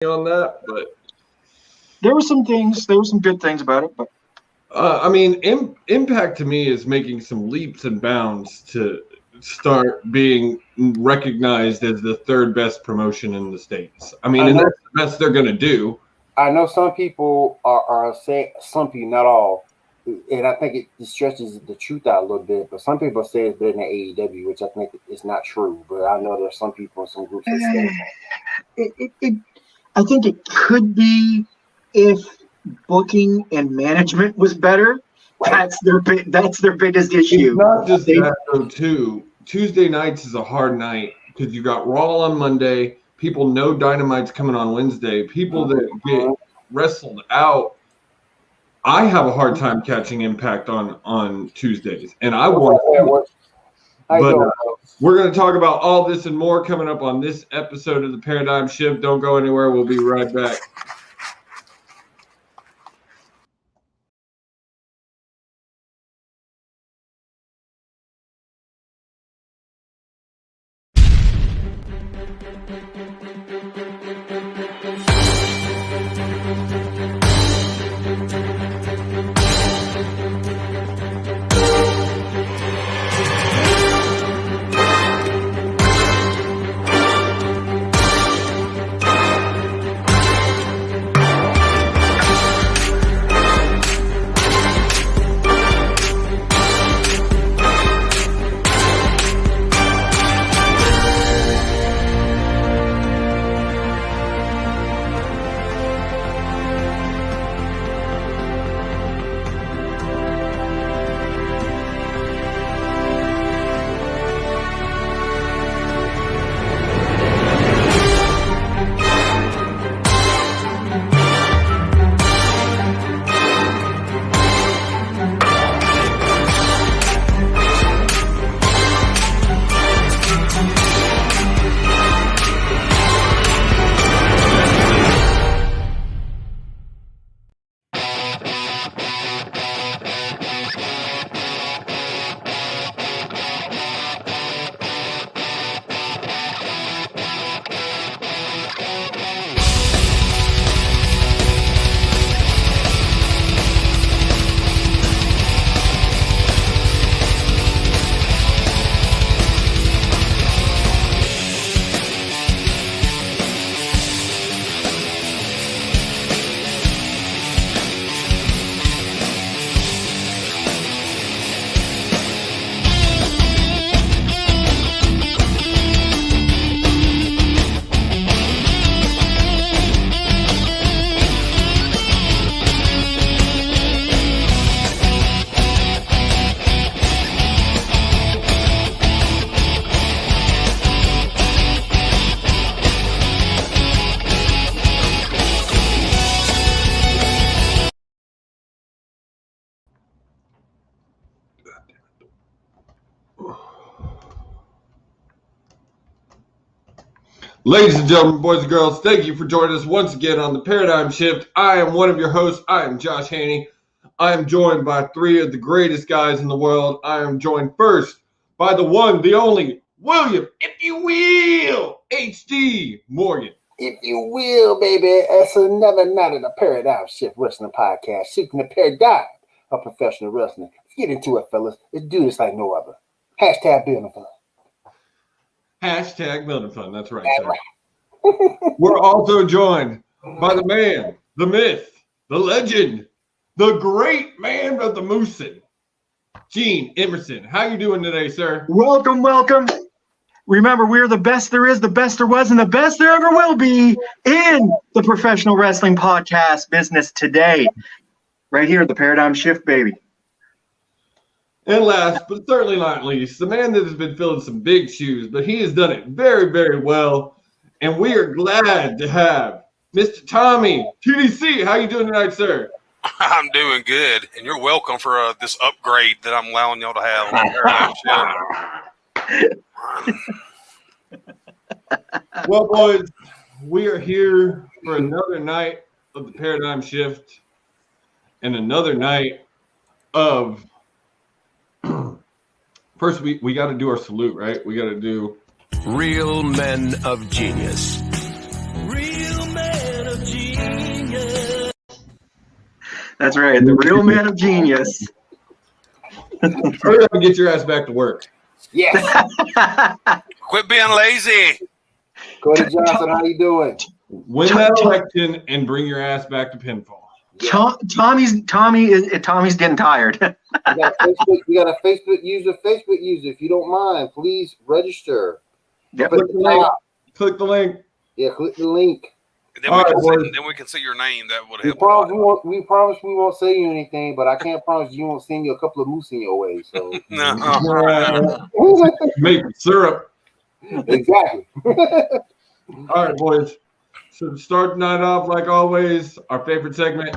on that, but there were some good things about it, but I mean, Impact to me is making some leaps and bounds to start being recognized as the third best promotion in the States. I mean, and that's the best they're going to do. I know some people are saying, some people, not all, and I think it stretches the truth out a little bit, but some people say it's better than AEW, which I think is not true. But I know there's some people in some groups that say I think it could be if booking and management was better. That's their biggest issue. It's not just that though, too. Tuesday nights is a hard night because you got Raw on Monday. People know Dynamite's coming on Wednesday. People that get wrestled out. I have a hard time catching Impact on Tuesdays, and I want to. But we're going to talk about all this and more coming up on this episode of The Paradigm Shift. Don't go anywhere. We'll be right back. Ladies and gentlemen, boys and girls, thank you for joining us once again on The Paradigm Shift. I am one of your hosts. I am Josh Haney. I am joined by three of the greatest guys in the world. I am joined first by the one, the only, William, if you will, HD Morgan. If you will, baby, it's another night of the Paradigm Shift Wrestling Podcast, shifting the paradigm of professional wrestling. Let's get into it, fellas. Let's do this like no other. Hashtag building fun. Hashtag building fun. That's right, sir. We're also joined by the man, the myth, the legend, the great man of the Moosin, Gene Emerson. How you doing today, sir? Welcome, welcome. Remember, we're the best there is, the best there was, and the best there ever will be in the professional wrestling podcast business today. Right here at the Paradigm Shift, baby. And last, but certainly not least, the man that has been filling some big shoes, but he has done it very, very well. And we are glad to have Mr. Tommy TDC. How you doing tonight, sir? I'm doing good, and you're welcome for this upgrade that I'm allowing y'all to have on the Paradigm Shift. Well, boys, we are here for another night of the Paradigm Shift and another night of first we got to do our salute, right? We got to do real men of genius. Real men That's right. The real man of genius. Hurry up and get your ass back to work. Yes. Quit being lazy. Cody Johnson, how you doing? Win that election and bring your ass back to pinfall. Tommy's getting tired. We got a Facebook user. If you don't mind, please register. Yep. Click the link. Yeah, click the link. Then we can see your name. That would help. We promise we won't say you anything, but I can't promise you won't send you a couple of moose in your way. So Make syrup. Exactly. All right, boys. So to start the night off, like always, our favorite segment.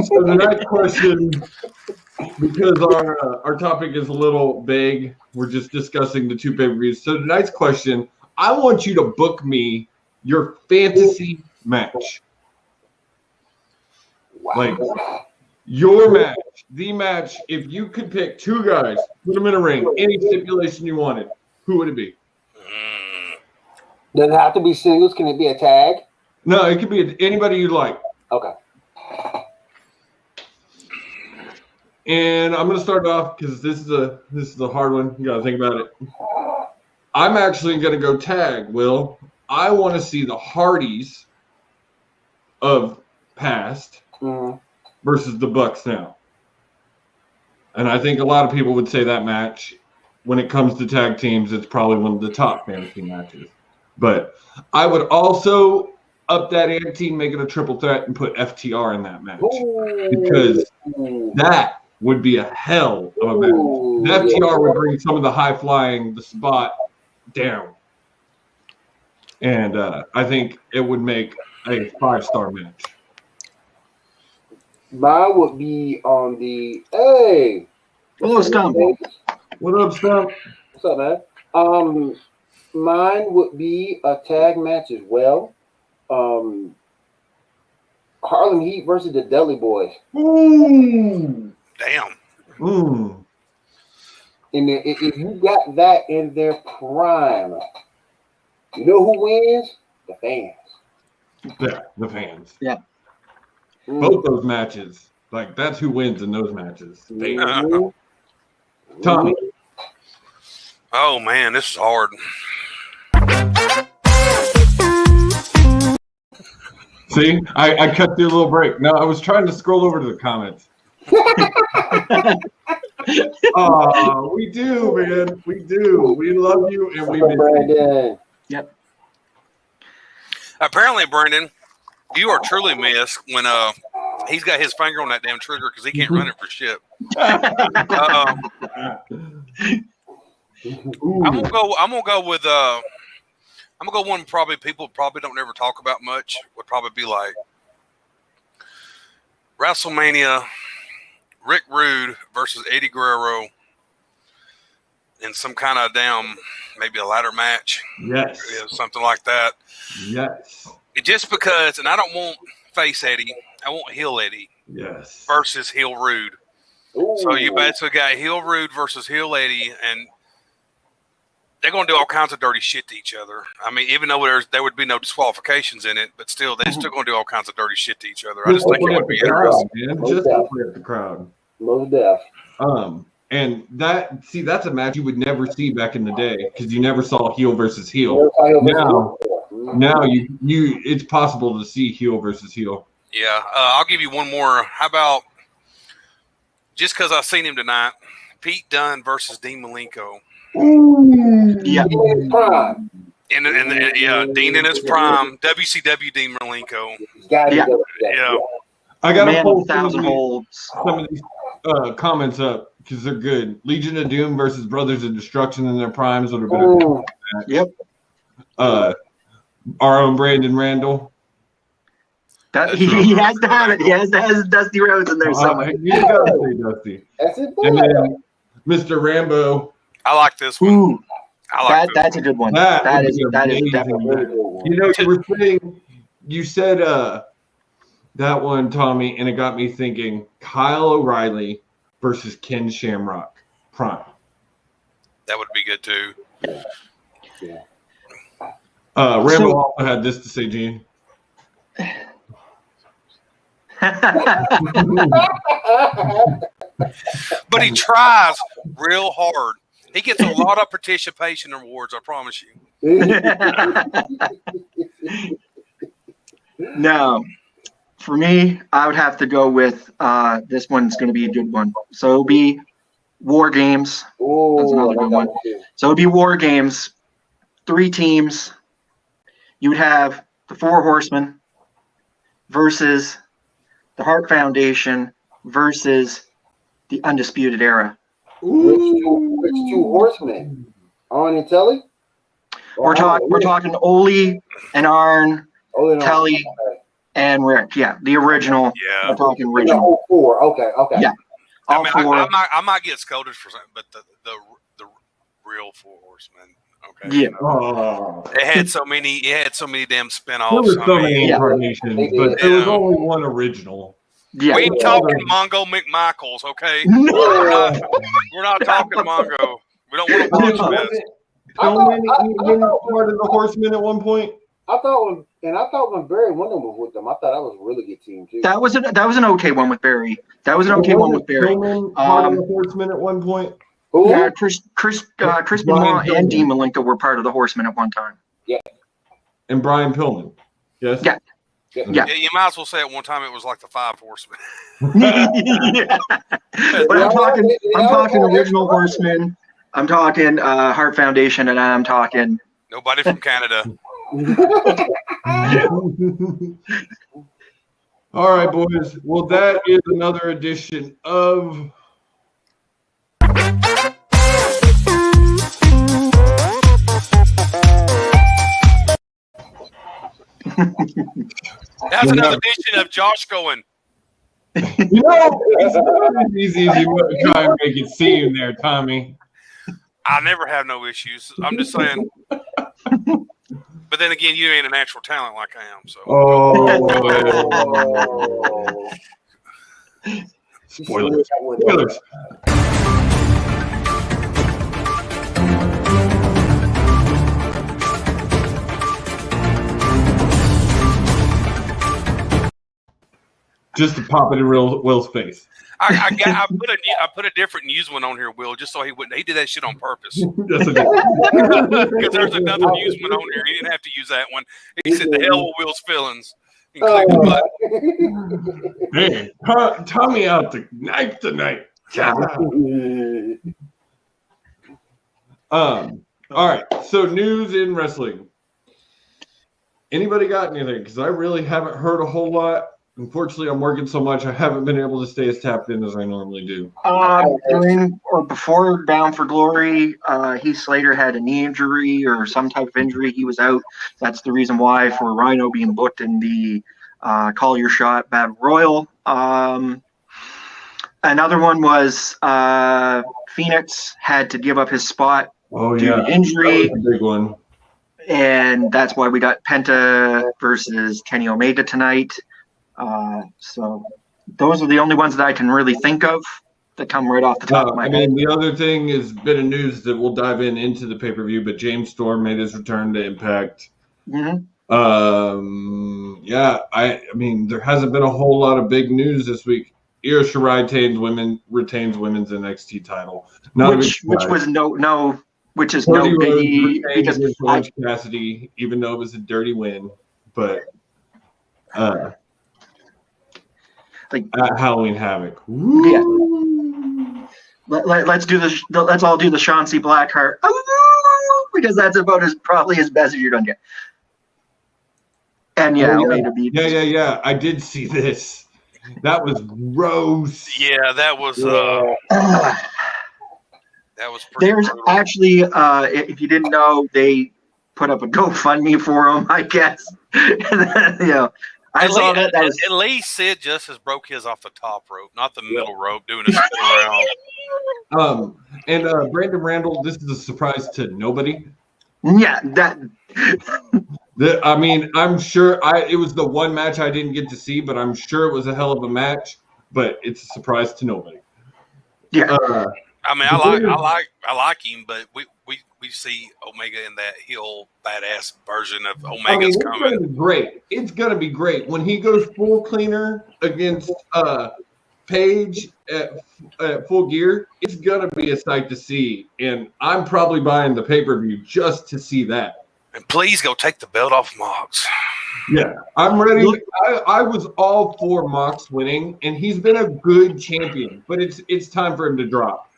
So the next question, because our topic is a little vague, we're just discussing the two pay-per-views. So tonight's question, I want you to book me your fantasy match. Wow. Like your match, the match. If you could pick two guys, put them in a ring, any stipulation you wanted, who would it be? Does it have to be singles? Can it be a tag? No, it could be anybody you like. Okay. And I'm gonna start off because this is a hard one. You gotta think about it. I'm actually gonna go tag, Will. I want to see the Hardys of past versus the Bucks now. And I think a lot of people would say that match, when it comes to tag teams, it's probably one of the top fantasy matches. But I would also up that ante, make it a triple threat, and put FTR in that match. Because that would be a hell of a match. The FTR would bring some of the high flying, the spot down. And I think it would make a 5-star match. Mine would be on the Hello, Stump. What up, Stump? What's up, man? Mine would be a tag match as well. Harlem Heat versus the Dudley Boys. Ooh. Damn. Ooh. And if you got that in their prime, you know who wins? The fans. Yeah, the fans. Yeah. Both those matches. Like, that's who wins in those matches. Mm-hmm. Tommy. Oh man, this is hard. See, I cut through a little break. No, I was trying to scroll over to the comments. Oh, we do, man. We do. We love you and we miss you. Yep. Apparently, Brandon, you are truly missed when he's got his finger on that damn trigger because he can't run it for shit. I'm gonna go with one probably people probably don't ever talk about much. Would probably be like WrestleMania, Rick Rude versus Eddie Guerrero in some kind of maybe a ladder match. Yes. Something like that. Yes. Just because, and I don't want face Eddie, I want heel Eddie. Yes. Versus heel Rude. Ooh. So you basically got heel Rude versus heel Eddie, and they're going to do all kinds of dirty shit to each other. I mean, even though there would be no disqualifications in it, but still, they're still going to do all kinds of dirty shit to each other. I just think it would be interesting. Just to play up the crowd. Most deaf. And that's a match you would never see back in the day because you never saw heel versus heel. Now you it's possible to see heel versus heel. Yeah, I'll give you one more. How about just because I've seen him tonight, Pete Dunne versus Dean Malenko. Yeah. Dean in his prime. WCW Dean Malenko. Yeah. I got to pull 1,000 holds. Some of these comments up because they're good. Legion of Doom versus Brothers of Destruction in their primes would have been a good match. Yep. Our own Brandon Randall. He has to have it. He has to have his Dusty Rhodes in there somewhere. You gotta say Dusty. That's it. And then Mr. Rambo. I like this one. Ooh, I like that's a good one. That is definitely a good one. You know, you were saying, you said that one, Tommy, and it got me thinking Kyle O'Reilly versus Ken Shamrock Prime. That would be good too. Yeah. Randall also had this to say, Gene. But he tries real hard. He gets a lot of participation awards, I promise you. Now, for me, I would have to go with this one's going to be a good one. So it'll be War Games. That's another good one. So it'll be War Games. 3 teams. You would have the 4 Horsemen versus the Hart Foundation versus the Undisputed Era. Which 2 horsemen? Arn and Telly? We're talking Ole and Arn, Telly, and Rick. Yeah, the original. Yeah. We're talking original. 4. Okay. Yeah. All 4. I might get scolded for something, but the real 4 Horsemen. Okay. Yeah. Oh. It had so many damn spinoffs. There were so many yeah. incarnations, but there was only one original. Yeah. We ain't talking Mongo McMichaels, okay? No. We're not talking Mongo. We don't want to watch this. Pillman even part of the Horsemen at one point. I thought when Barry Windham was with them, I thought that was a really good team too. That was an okay one with Barry. Pillman part of the Horsemen at one point. Who? Yeah, Chris Benoit and Dean Malenko were part of the Horsemen at one time. Yeah. And Brian Pillman. Yes. Yeah. Yeah, you might as well say at one time it was like the 5 Horsemen. Yeah. But I'm talking original Horsemen. I'm talking Hart Foundation, and I'm talking Nobody from Canada. All right, boys. Well, that is another edition of That's another edition of Josh going. it's easy as you want to try and make it seem there, Tommy. I never have no issues. I'm just saying. But then again, you ain't a natural talent like I am. So. Oh. Spoilers. Just to pop it in Will's face. I put a different news one on here, Will, just so he wouldn't. He did that shit on purpose. Yes, I did. Because there's another news one on here. He didn't have to use that one. He said, "The hell with Will's feelings." And click the button. Man, Tommy out the knife tonight. All right. So news in wrestling. Anybody got anything? Because I really haven't heard a whole lot. Unfortunately, I'm working so much, I haven't been able to stay as tapped in as I normally do. Before Bound for Glory, Heath Slater had a knee injury or some type of injury. He was out. That's the reason why for Rhino being booked in the Call Your Shot Battle Royal. Another one was Phoenix had to give up his spot due to injury. That was a big one. And that's why we got Penta versus Kenny Omega tonight. So those are the only ones that I can really think of that come right off the top of my head. The other thing is a bit of news that we'll dive into the pay-per-view, but James Storm made his return to Impact. Mm-hmm. I mean, there hasn't been a whole lot of big news this week. Io Shirai retains women's NXT title. Which is no biggie because Orange Cassidy, even though it was a dirty win, but at Halloween Havoc. Yeah. Let's all do the Chauncey Blackheart because that's about probably as best as you're gonna get. And yeah. I did see this. That was gross. Yeah, that was pretty There's brutal. actually if you didn't know, they put up a GoFundMe for him, I guess. I saw that. At least Sid Justice broke his off the top rope, not the middle rope, doing a spin around. And Brandon Randall, this is a surprise to nobody. Yeah, that. I'm sure it was the one match I didn't get to see, but I'm sure it was a hell of a match. But it's a surprise to nobody. Yeah. I mean, I like him, but we see Omega in that heel badass version of Omega's coming. Gonna be great. It's gonna be great when he goes full cleaner against Paige at Full Gear. It's gonna be a sight to see, and I'm probably buying the pay-per-view just to see that. And please go take the belt off Mox. Yeah, I'm ready. I was all for Mox winning, and he's been a good champion, but it's time for him to drop.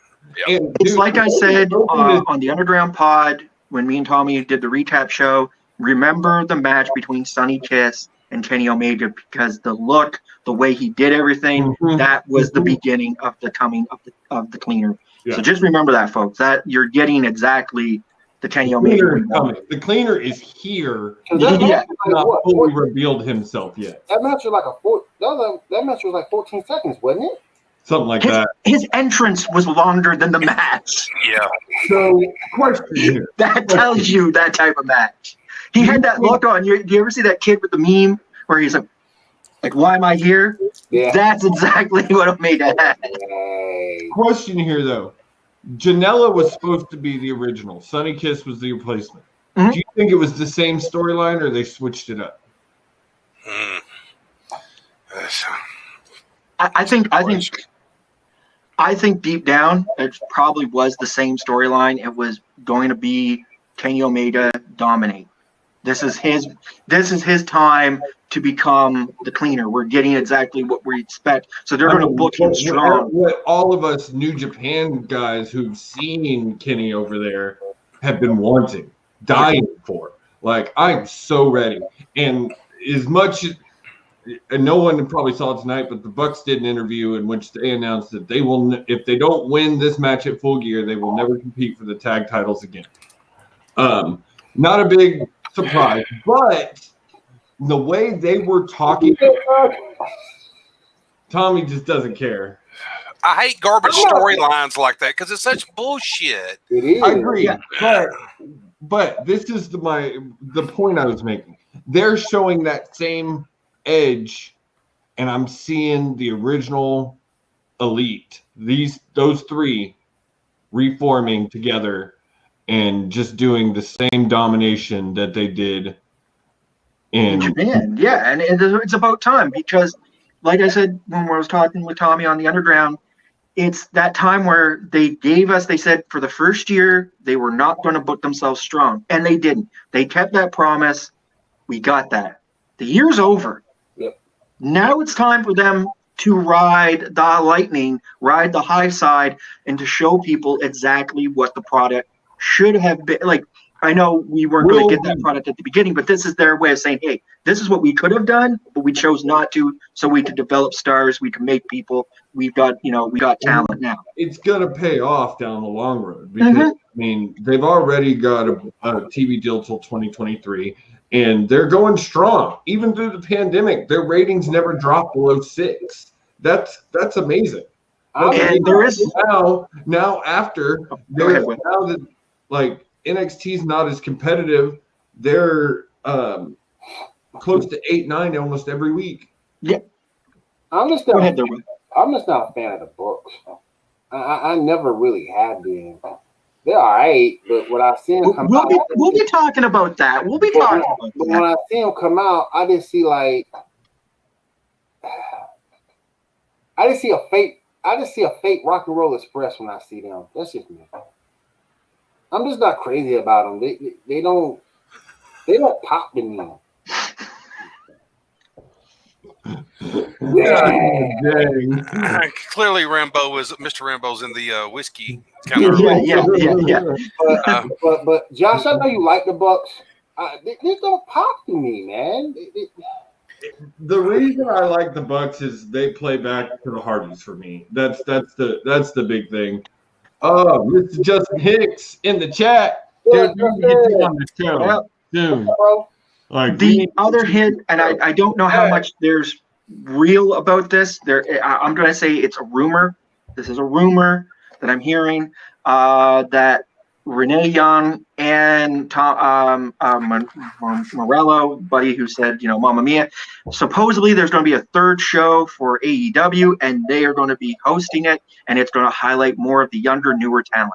Yep. And, It's like I said on the Underground Pod when me and Tommy did the recap show. Remember the match between Sonny Kiss and Kenny Omega, because the look, the way he did everything, that was the beginning of the coming of the cleaner. Yeah. So just remember that, folks. That you're getting exactly the Kenny Omega. The cleaner is here. That He has not fully revealed himself yet. That match was that match was like 14 seconds, wasn't it? Something like that. His entrance was longer than the match. Yeah. So, question here. That tells you that type of match. He had that look on. Do you ever see that kid with the meme where he's like, why am I here? Yeah. That's exactly what Omega had. Hey. Question here, though. Janela was supposed to be the original. Sonny Kiss was the replacement. Mm-hmm. Do you think it was the same storyline, or they switched it up? I think deep down it probably was the same storyline. It was going to be Kenny Omega dominate. This is his time to become the cleaner. We're getting exactly what we expect. So they're going to book him strong. What all of us New Japan guys who've seen Kenny over there have been wanting, dying for. Like, I'm so ready. And as much as and no one probably saw it tonight, but the Bucks did an interview in which they announced that they will, if they don't win this match at Full Gear, they will never compete for the tag titles again. Not a big surprise, but the way they were talking, Tommy just doesn't care. I hate garbage storylines like that because it's such bullshit. It is. I agree, but this is the point I was making. They're showing that same edge, and I'm seeing the original Elite, those three reforming together and just doing the same domination that they did in Japan. Yeah, and it's about time because, like I said when I was talking with Tommy on the Underground, it's that time where they said for the first year they were not going to book themselves strong, and they didn't. They kept that promise. We got that. The year's over. Yep. Now it's time for them to ride the lightning, ride the high side, and to show people exactly what the product should have been. Like, I know we weren't going to get that product at the beginning, but this is their way of saying, hey, this is what we could have done, but we chose not to, so we could develop stars, we can make people. We got talent now. It's going to pay off down the long road because, I mean, they've already got a TV deal till 2023. And they're going strong. Even through the pandemic, their ratings never dropped below 6. That's amazing. And there is now after now that like NXT's not as competitive, they're close to 8-9 almost every week. Yeah. I'm just not a fan of the books. I never really have been. They're all right, but when I see them come out, we'll be talking about that. We'll be talking about that. But when I see them come out, I just see a fake Rock and Roll Express when I see them. That's just me. I'm just not crazy about them. They don't pop to me. Dang. Clearly, Mr. Rambo's in the whiskey. Yeah. But Josh, I know you like the Bucks. They don't pop to me, man. The reason I like the Bucks is they play back to the Hardys for me. That's the big thing. Oh, Mr. Justin Hicks in the chat. Dude, we need to get you on the show soon. Like, the other hit, and I don't know how much there's real about this. I'm going to say it's a rumor. This is a rumor that I'm hearing that Renee Young and Tom Morello, buddy, who said, Mamma Mia. Supposedly, there's going to be a third show for AEW, and they are going to be hosting it, and it's going to highlight more of the younger, newer talent.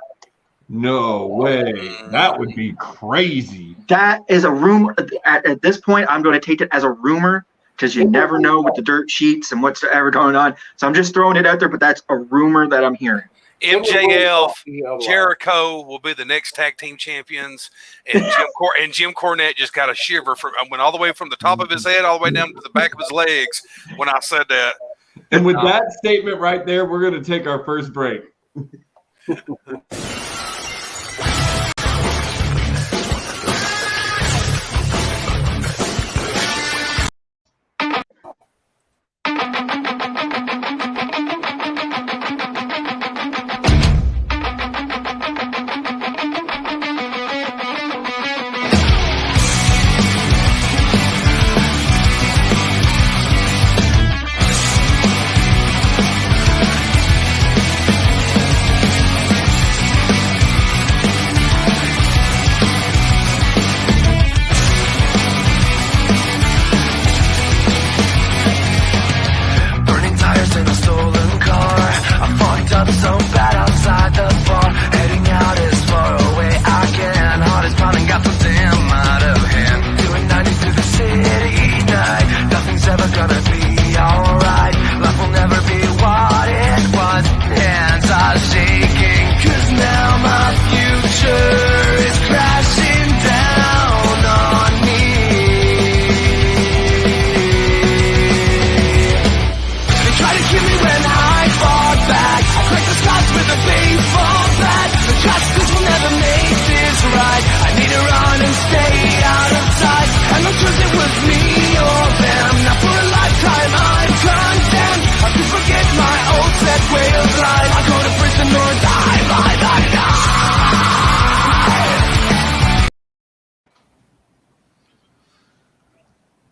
No way. That would be crazy. That is a rumor. At this point, I'm going to take it as a rumor because you never know with the dirt sheets and what's ever going on. So I'm just throwing it out there, but that's a rumor that I'm hearing. MJF, Jericho will be the next tag team champions, and Jim Cornette just got a shiver went all the way from the top of his head all the way down to the back of his legs when I said that. And with that statement right there, we're going to take our first break.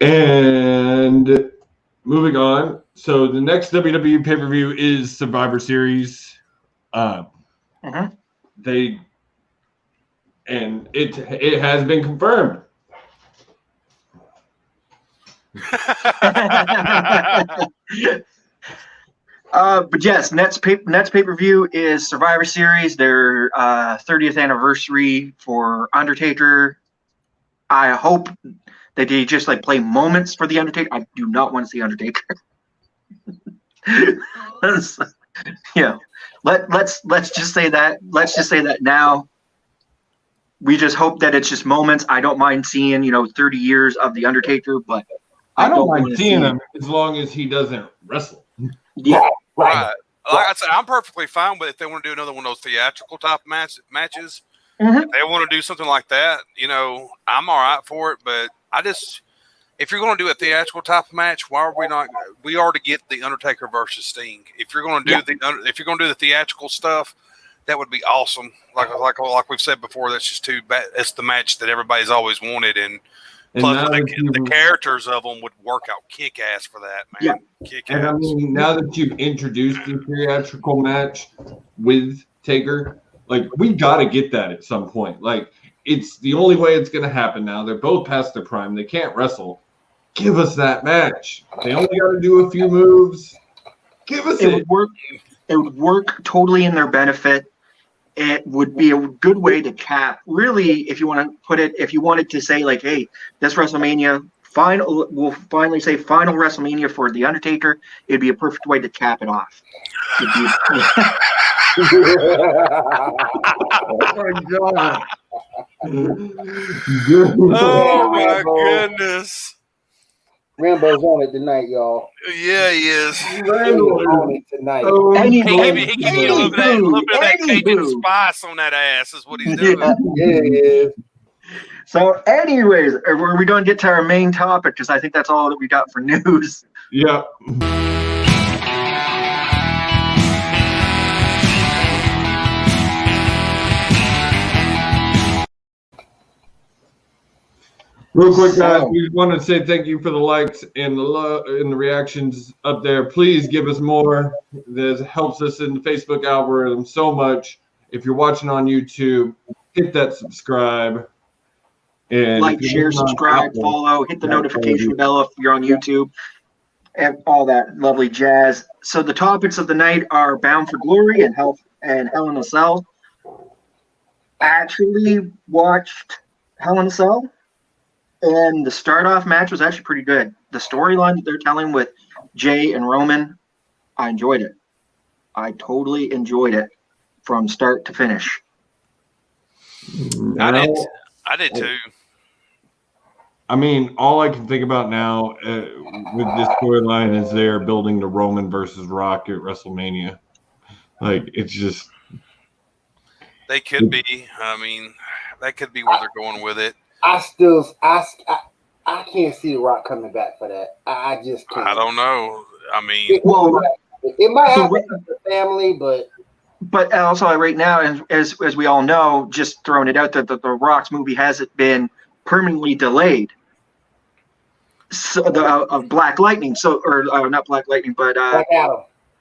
And moving on, so the next WWE pay-per-view is Survivor Series. It has been confirmed. But yes, next pay-per-view is Survivor Series, their 30th anniversary for Undertaker. I hope that they just play moments for the Undertaker. I do not want to see Undertaker. Let's just say that. Let's just say that now. We just hope that it's just moments. I don't mind seeing 30 years of the Undertaker, but I don't mind seeing him as long as he doesn't wrestle. Yeah, right. Like I said, I'm perfectly fine with if they want to do another one of those theatrical type matches. If they want to do something like that, I'm all right for it. But if you're going to do a theatrical type of match, why are we not? We already get the Undertaker versus Sting. If you're going to do the theatrical stuff, that would be awesome. Like we've said before, that's just too bad. It's the match that everybody's always wanted, and plus the characters of them would work out kick ass for that, man. Yeah. Kick ass. I mean, now that you've introduced the theatrical match with Taker, we got to get that at some point. It's the only way it's going to happen now. They're both past their prime. They can't wrestle. Give us that match. They only got to do a few moves. Give us it. It would work totally in their benefit. It would be a good way to cap. Really, if you want to put it, if you wanted to say hey, this WrestleMania we'll finally say final WrestleMania for the Undertaker. It'd be a perfect way to cap it off. Oh my god! Oh my goodness! Rambo's on it tonight, y'all. Yeah, he is. Rambo's on it tonight. He gave me a little bit of that Cajun spice on that ass. Is what he's doing. Yeah, he is. So, anyways, are we going to get to our main topic? Because I think that's all that we got for news. Yeah. Real quick, guys, we just want to say thank you for the likes and the love and the reactions up there. Please give us more. This helps us in the Facebook algorithm so much. If you're watching on YouTube, hit that subscribe. And Like, share, subscribe, follow, hit the notification bell if you're on YouTube, and all that lovely jazz. So the topics of the night are Bound for Glory and Hell in a Cell. Actually watched Hell in a Cell, and the start-off match was actually pretty good. The storyline that they're telling with Jay and Roman, I enjoyed it. I totally enjoyed it from start to finish. I did too. I mean, all I can think about now with this storyline is they're building the Roman versus Rock at WrestleMania. Like, it's just... They could be. I mean, that could be where they're going with it. I can't see The Rock coming back for that. I just can't. I don't know. I mean... It might happen to the family, but also right now, as we all know, just throwing it out that the Rock's movie hasn't been permanently delayed. So of Black Lightning, or not Black Lightning, but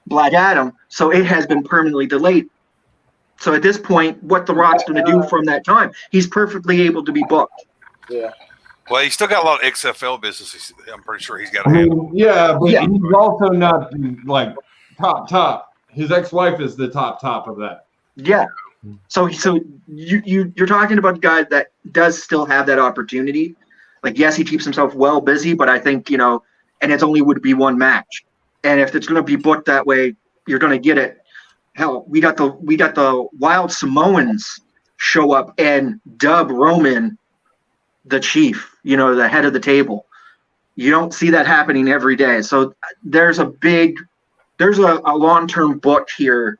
Black Adam. So it has been permanently delayed. So at this point, what the Rock's going to do from that time? He's perfectly able to be booked. Yeah. Well, he's still got a lot of XFL business. I'm pretty sure he's got. Yeah, but he's also not like top. His ex-wife is the top of that. Yeah. So you're talking about a guy that does still have that opportunity. Like, yes, he keeps himself well busy, but I think, and it's only would be one match. And if it's going to be booked that way, you're going to get it. Hell, we got the Wild Samoans show up and dub Roman the chief, the head of the table. You don't see that happening every day. So there's a long-term book here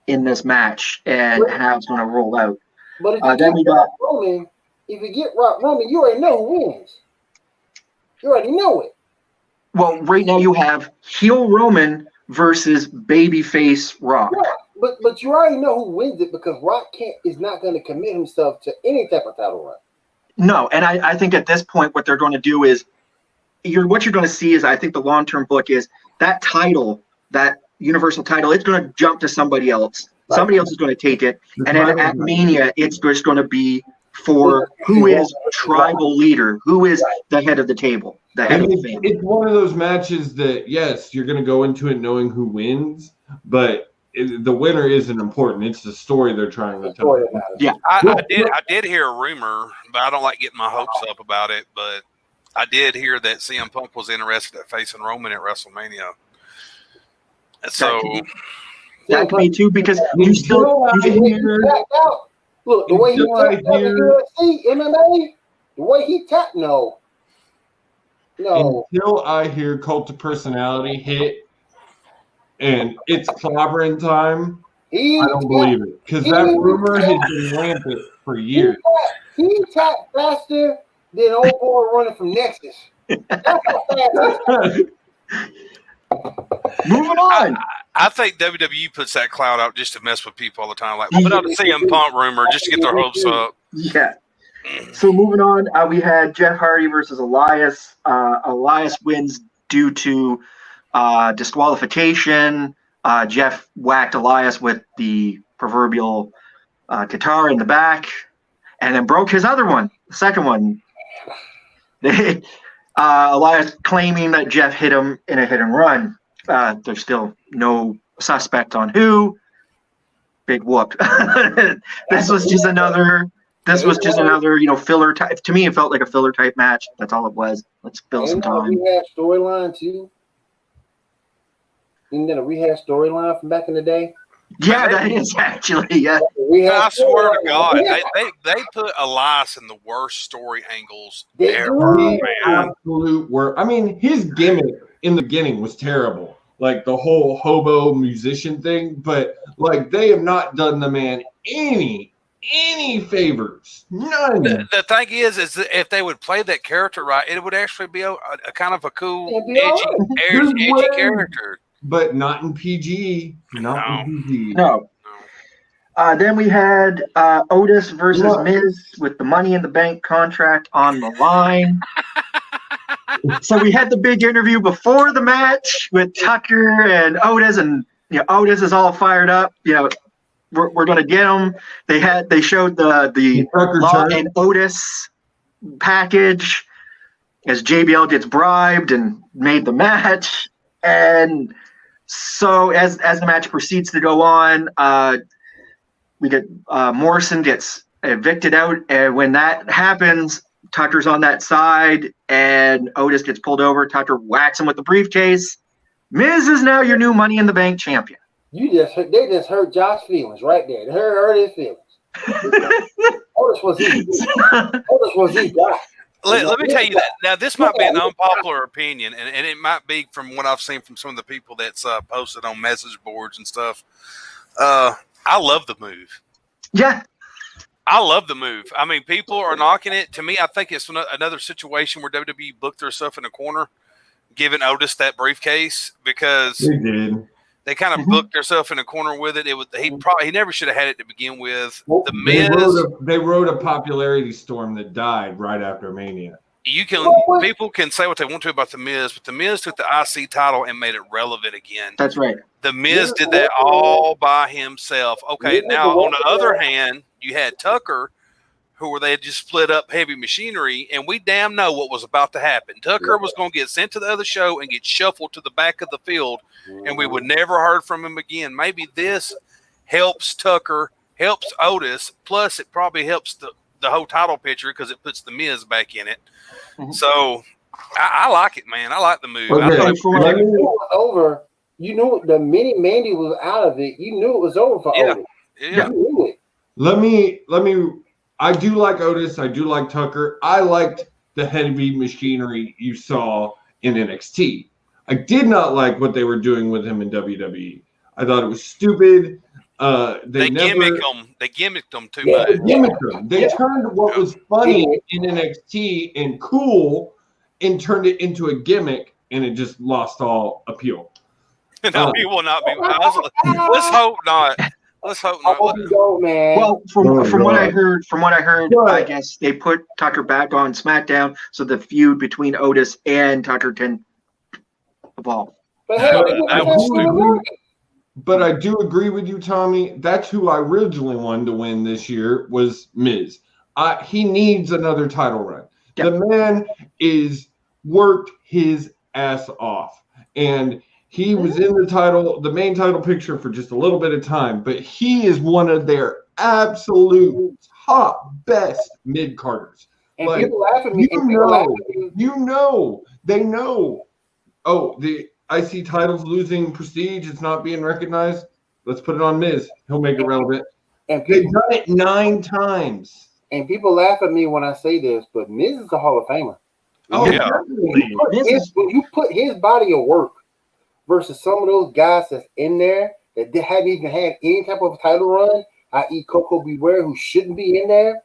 in this match and how it's going to roll out. But if you get Roman, you already know who wins. You already know it. Well, right now you have heel Roman versus babyface Rock. Yeah, but you already know who wins it because Rock is not going to commit himself to any type of title run. No, and I think at this point what they're going to do is what you're going to see is, I think the long-term book is that title, that Universal title, it's going to jump to somebody else. Right. Somebody else is going to take it, and then at Mania, it's just going to be for who is tribal leader, who is the head of the table, the head of the family. It's one of those matches that, yes, you're going to go into it knowing who wins, but the winner isn't important. It's the story they're trying to tell. Yeah, I did hear a rumor, but I don't like getting my hopes up about it. But I did hear that CM Punk was interested at facing Roman at WrestleMania. So that could be too, because you still hear. Look, the way he tapped UFC, MMA, the way he tapped, no. Until I hear Cult of Personality hit and it's clobbering time, I don't believe it. Because that rumor has been rampant for years. He tapped faster than old boy running from Nexus. That's how fast he Moving on. I think WWE puts that cloud out just to mess with people all the time. Like, put out the CM Punk rumor just to get their hopes up. Yeah. So moving on, we had Jeff Hardy versus Elias. Elias wins due to disqualification. Jeff whacked Elias with the proverbial guitar in the back and then broke his other one, the second one. Elias claiming that Jeff hit him in a hit and run. There's still no suspect on who. Big whoop. This was just another, filler type. To me, it felt like a filler type match. That's all it was. Let's fill some time. Rehash storyline too. Isn't that a rehash storyline from back in the day? Yeah, that is actually. Yeah. I swear to God, they put Elias in the worst story angles ever, man. Absolute worst. I mean, his gimmick in the beginning was terrible, like the whole hobo musician thing. But like, they have not done the man any favors. None. The thing is that if they would play that character right, it would actually be a kind of a cool, edgy character. But not in PG. Not in PG. No. Then we had Otis versus Miz with the Money in the Bank contract on the line. So we had the big interview before the match with Tucker and Otis, and Otis is all fired up. we're going to get them. They showed the Tucker Law turn. and Otis package as JBL gets bribed and made the match. And so as the match proceeds to go on, we get Morrison gets evicted out. And when that happens, Tucker's on that side and Otis gets pulled over. Tucker whacks him with the briefcase. Miz is now your new Money in the Bank champion. They just hurt Josh's feelings right there. They hurt his feelings. Otis was his guy. Let me tell you that. Now, this might be an unpopular opinion, and it might be from what I've seen from some of the people that's posted on message boards and stuff. I love the move. Yeah. I love the move. I mean, people are knocking it. To me, I think it's another situation where WWE booked herself in a corner, giving Otis that briefcase because they kind of booked themselves in a corner with it. He never should have had it to begin with. The Miz, they rode a popularity storm that died right after Mania. People can say what they want to about the Miz, but the Miz took the IC title and made it relevant again. That's right. The Miz did that all by himself. Okay, now on the other hand, you had Tucker, they had just split up Heavy Machinery, and we damn know what was about to happen. Tucker was going to get sent to the other show and get shuffled to the back of the field, and we would never heard from him again. Maybe this helps Tucker, helps Otis, plus it probably helps the whole title picture because it puts the Miz back in it. Mm-hmm. So I like it, man. I like the move. Okay. I thought it was over. You knew the minute Mandy was out of it, you knew it was over for Otis. Yeah. You knew it. Let me. I do like Otis. I do like Tucker. I liked the Heavy Machinery you saw in NXT. I did not like what they were doing with him in WWE. I thought it was stupid. They gimmicked them too much. They turned what was funny in NXT and cool and turned it into a gimmick, and it just lost all appeal. No, he will not be. Let's hope not. Let's hope not. Well, from what I heard, I guess they put Tucker back on SmackDown so the feud between Otis and Tucker can evolve. But I do agree with you, Tommy. That's who I originally wanted to win this year was Miz. He needs another title run. Yep. The man is worked his ass off, and he was in the main title picture for just a little bit of time, but he is one of their absolute top best mid-carders. And people laugh at me. They know. Oh, the IC title's losing prestige. It's not being recognized. Let's put it on Miz. He'll make it relevant. And they've done it 9 times. And people laugh at me when I say this, but Miz is a Hall of Famer. Oh, yeah. When you put his body of work versus some of those guys that's in there that they hadn't even had any type of title run, i.e. Coco Beware, who shouldn't be in there,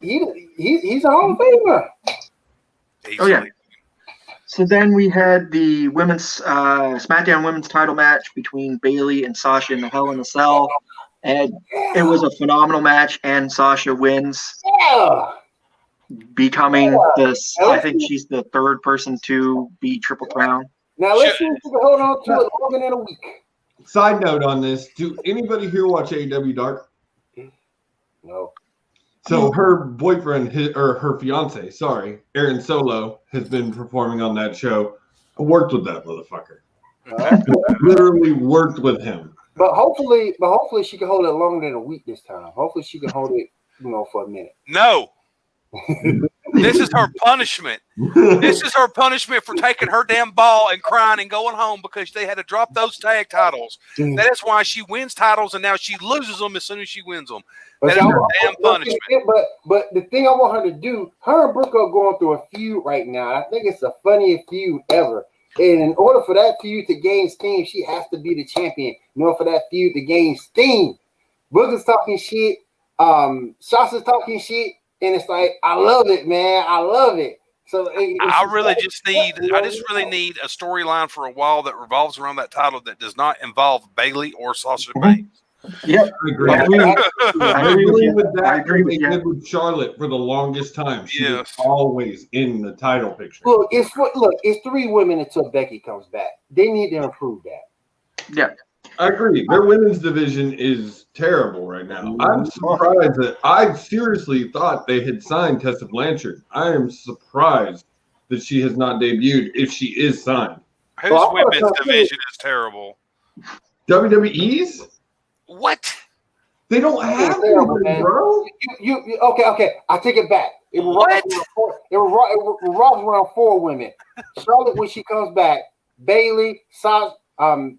he's a Hall of Famer. Oh, yeah. So then we had the women's SmackDown women's title match between Bayley and Sasha in the Hell in a Cell. And it was a phenomenal match, and Sasha wins. Yeah. Becoming I think she's the 3rd person to beat Triple Crown. Now let's see if we can hold on to it longer than a week. Side note on this: do anybody here watch AEW Dark? No. So her boyfriend, her fiance, Aaron Solo, has been performing on that show. I worked with that motherfucker. Literally worked with him. But hopefully she can hold it longer than a week this time. Hopefully she can hold it, for a minute. No. This is her punishment. This is her punishment for taking her damn ball and crying and going home because they had to drop those tag titles. That is why she wins titles and now she loses them as soon as she wins them. That is her damn punishment. But the thing I want her to do, her and Brooke are going through a feud right now. I think it's the funniest feud ever. And in order for that feud to gain steam, she has to be the champion. In order for that feud to gain steam, Brooke is talking shit. Sasha's talking shit. And it's like, I love it, man. I love it. So I just really need a storyline for a while that revolves around that title that does not involve Bayley or Sasha Banks. Yep, I agree with that. I agree with Charlotte for the longest time. She was always in the title picture. Look, it's 3 women until Becky comes back. They need to improve that. Yeah. I agree. Their women's division is terrible right now. I'm surprised that I seriously thought they had signed Tessa Blanchard. I am surprised that she has not debuted if she is signed. Whose women's division is terrible? WWE's? What? They don't have terrible, anything, man. bro. You okay. I take it back. It was around 4 women. Charlotte when she comes back, Bailey, Sasha, and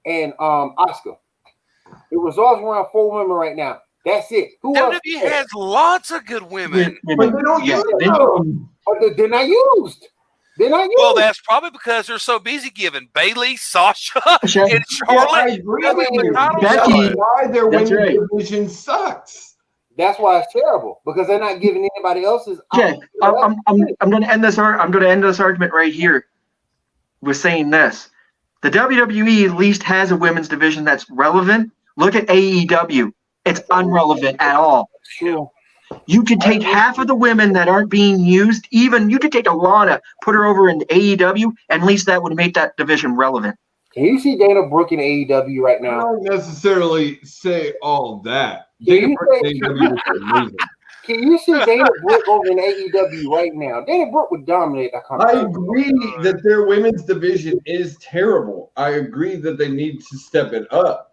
Asuka. It was always around 4 women right now. That's it. Who else? WWE has lots of good women. But they don't use them. They're not used. Well, that's probably because they're so busy giving Bailey, Sasha, and Charlotte. I agree with you. That's why their women's division sucks. That's why it's terrible because they're not giving anybody else's. Okay, I'm going to end this. I'm going to end this argument right here with saying this: the WWE at least has a women's division that's relevant. Look at AEW; it's unrelevant at all. True. You could take half of the women that aren't being used. Even you could take Alana, put her over in AEW, and at least that would make that division relevant. Can you see Dana Brooke in AEW right now? I don't necessarily say all that. Can Dana Brooke in AEW is amazing. Can you see Dana Brooke over in AEW right now? Dana Brooke would dominate that company. I agree that their women's division is terrible. I agree that they need to step it up.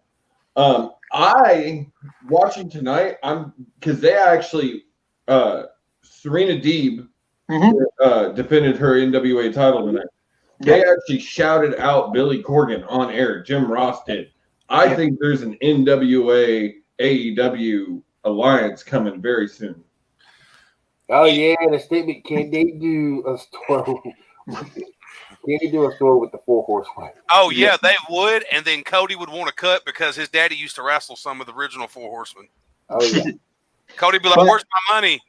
I watching tonight. Because they actually Serena Deeb defended her NWA title tonight. They actually shouted out Billy Corgan on air. Jim Ross did. I think there's an NWA AEW alliance coming very soon. Oh yeah, the statement. Can they do a story? Can they do a story with the 4 horsemen? Oh yeah, they would, and then Cody would want to cut because his daddy used to wrestle some of the original 4 horsemen. Oh yeah. Cody would be like, "Where's my money?"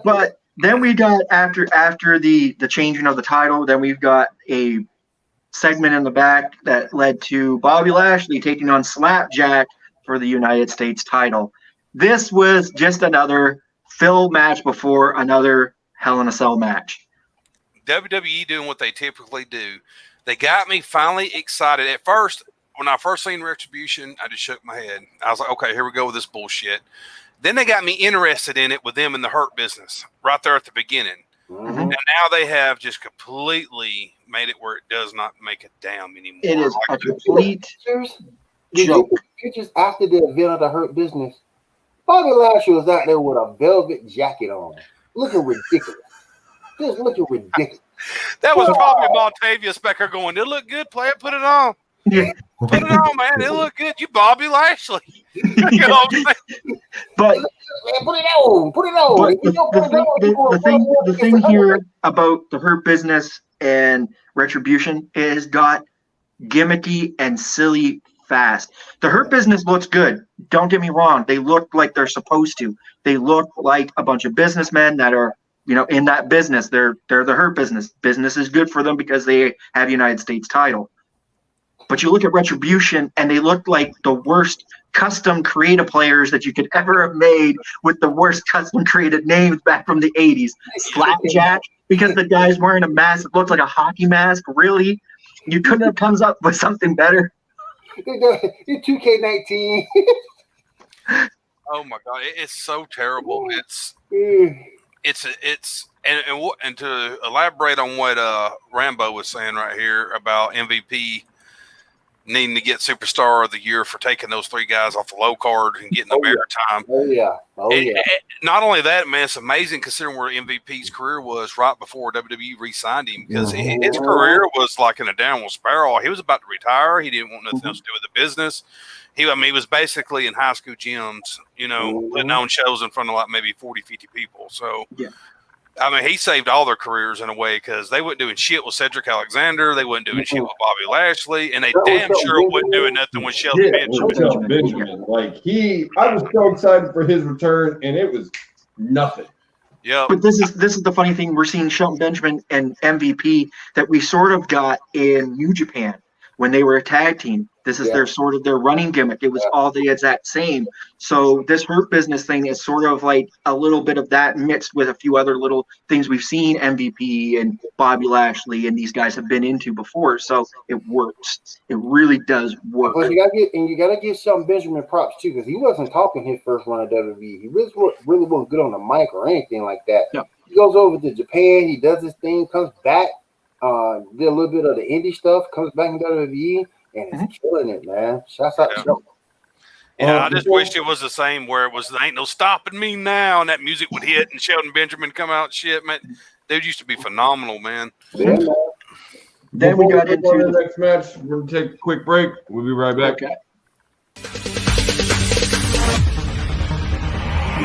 But then we got after the changing of the title, then we've got a segment in the back that led to Bobby Lashley taking on Slapjack for the United States title. This was just another fill match before another Hell in a Cell match. WWE doing what they typically do. They got me finally excited. At first, when I first seen Retribution, I just shook my head. I was like, okay, here we go with this bullshit. Then they got me interested in it with them in the Hurt Business right there at the beginning. Mm-hmm. And now they have just completely made it where it does not make a damn anymore. It is a complete joke. Pictures after the event of the Hurt Business, Bobby Lashley was out there with a velvet jacket on, looking ridiculous. Just looking ridiculous. That was probably Montavious Becker going, it look good, play it, put it on. Yeah. Put it on, man. It look good. You Bobby Lashley. You know what I'm saying? But put it on. Put it on. But the thing here about the Hurt Business and Retribution is got gimmicky and silly fast. The Hurt Business looks good. Don't get me wrong. They look like they're supposed to. They look like a bunch of businessmen that are, in that business. They're the Hurt Business. Business is good for them because they have United States title. But you look at Retribution, and they look like the worst custom creative players that you could ever have made with the worst custom created names back from the 80s. Slapjack, because the guy's wearing a mask that looks like a hockey mask. Really? You couldn't have come up with something better? You're 2K19. Oh, my God. It's so terrible. And to elaborate on what Rambo was saying right here about MVP needing to get Superstar of the Year for taking those 3 guys off the low card and getting them airtime. Oh, yeah. Not only that, man, it's amazing considering where MVP's career was right before WWE re-signed him because his career was like in a downward spiral. He was about to retire. He didn't want nothing else to do with the business. He was basically in high school gyms, putting on shows in front of like maybe 40, 50 people. So, he saved all their careers in a way because they wasn't doing shit with Cedric Alexander. They wasn't doing shit with Bobby Lashley. And they damn sure wasn't doing nothing with Shelton Benjamin. I was so excited for his return, and it was nothing. Yeah. But this is the funny thing. We're seeing Shelton Benjamin and MVP that we sort of got in New Japan, when they were a tag team. This is their sort of their running gimmick. It was all the exact same. So this Hurt Business thing is sort of like a little bit of that mixed with a few other little things we've seen MVP and Bobby Lashley and these guys have been into before. So it works. It really does work. But you gotta give some Benjamin props too, because he wasn't talking his first run of WWE. He really wasn't good on the mic or anything like that. No. He goes over to Japan. He does his thing, comes back, did a little bit of the indie stuff, comes back in WWE. And it's killing it, man. Shouts out to him. Yeah, I just wished it was the same where it was, there ain't no stopping me now, and that music would hit and Sheldon Benjamin come out and shit, man. Dude used to be phenomenal, man. Yeah, man. Then we got into the next match. We're going to take a quick break. We'll be right back. Okay.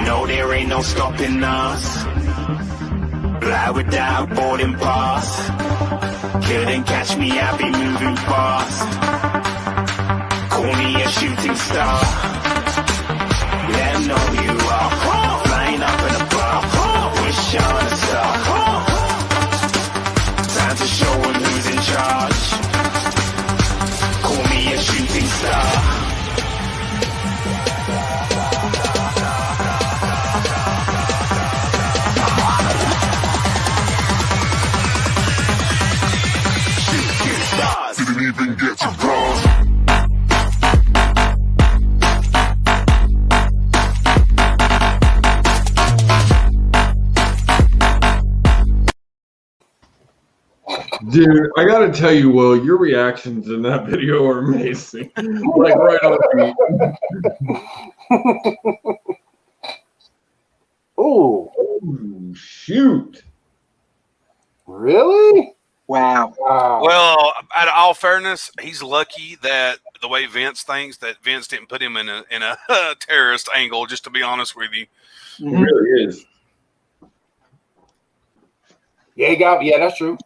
No, there ain't no stopping us. Fly without boarding pass. Couldn't catch me, I be moving fast. Call me a shooting star. Let 'em know who you are. Flying up in a bar. Wish on a star. Time to show 'em who's in charge. Call me a shooting star. Didn't even get to cross. Dude, I gotta tell you, Will, your reactions in that video are amazing. Like right on the beat. Oh, shoot. really? Wow. Well, out of all fairness, he's lucky that the way Vince thinks, that Vince didn't put him in a terrorist angle, just to be honest with you. It really is. Yeah, that's true.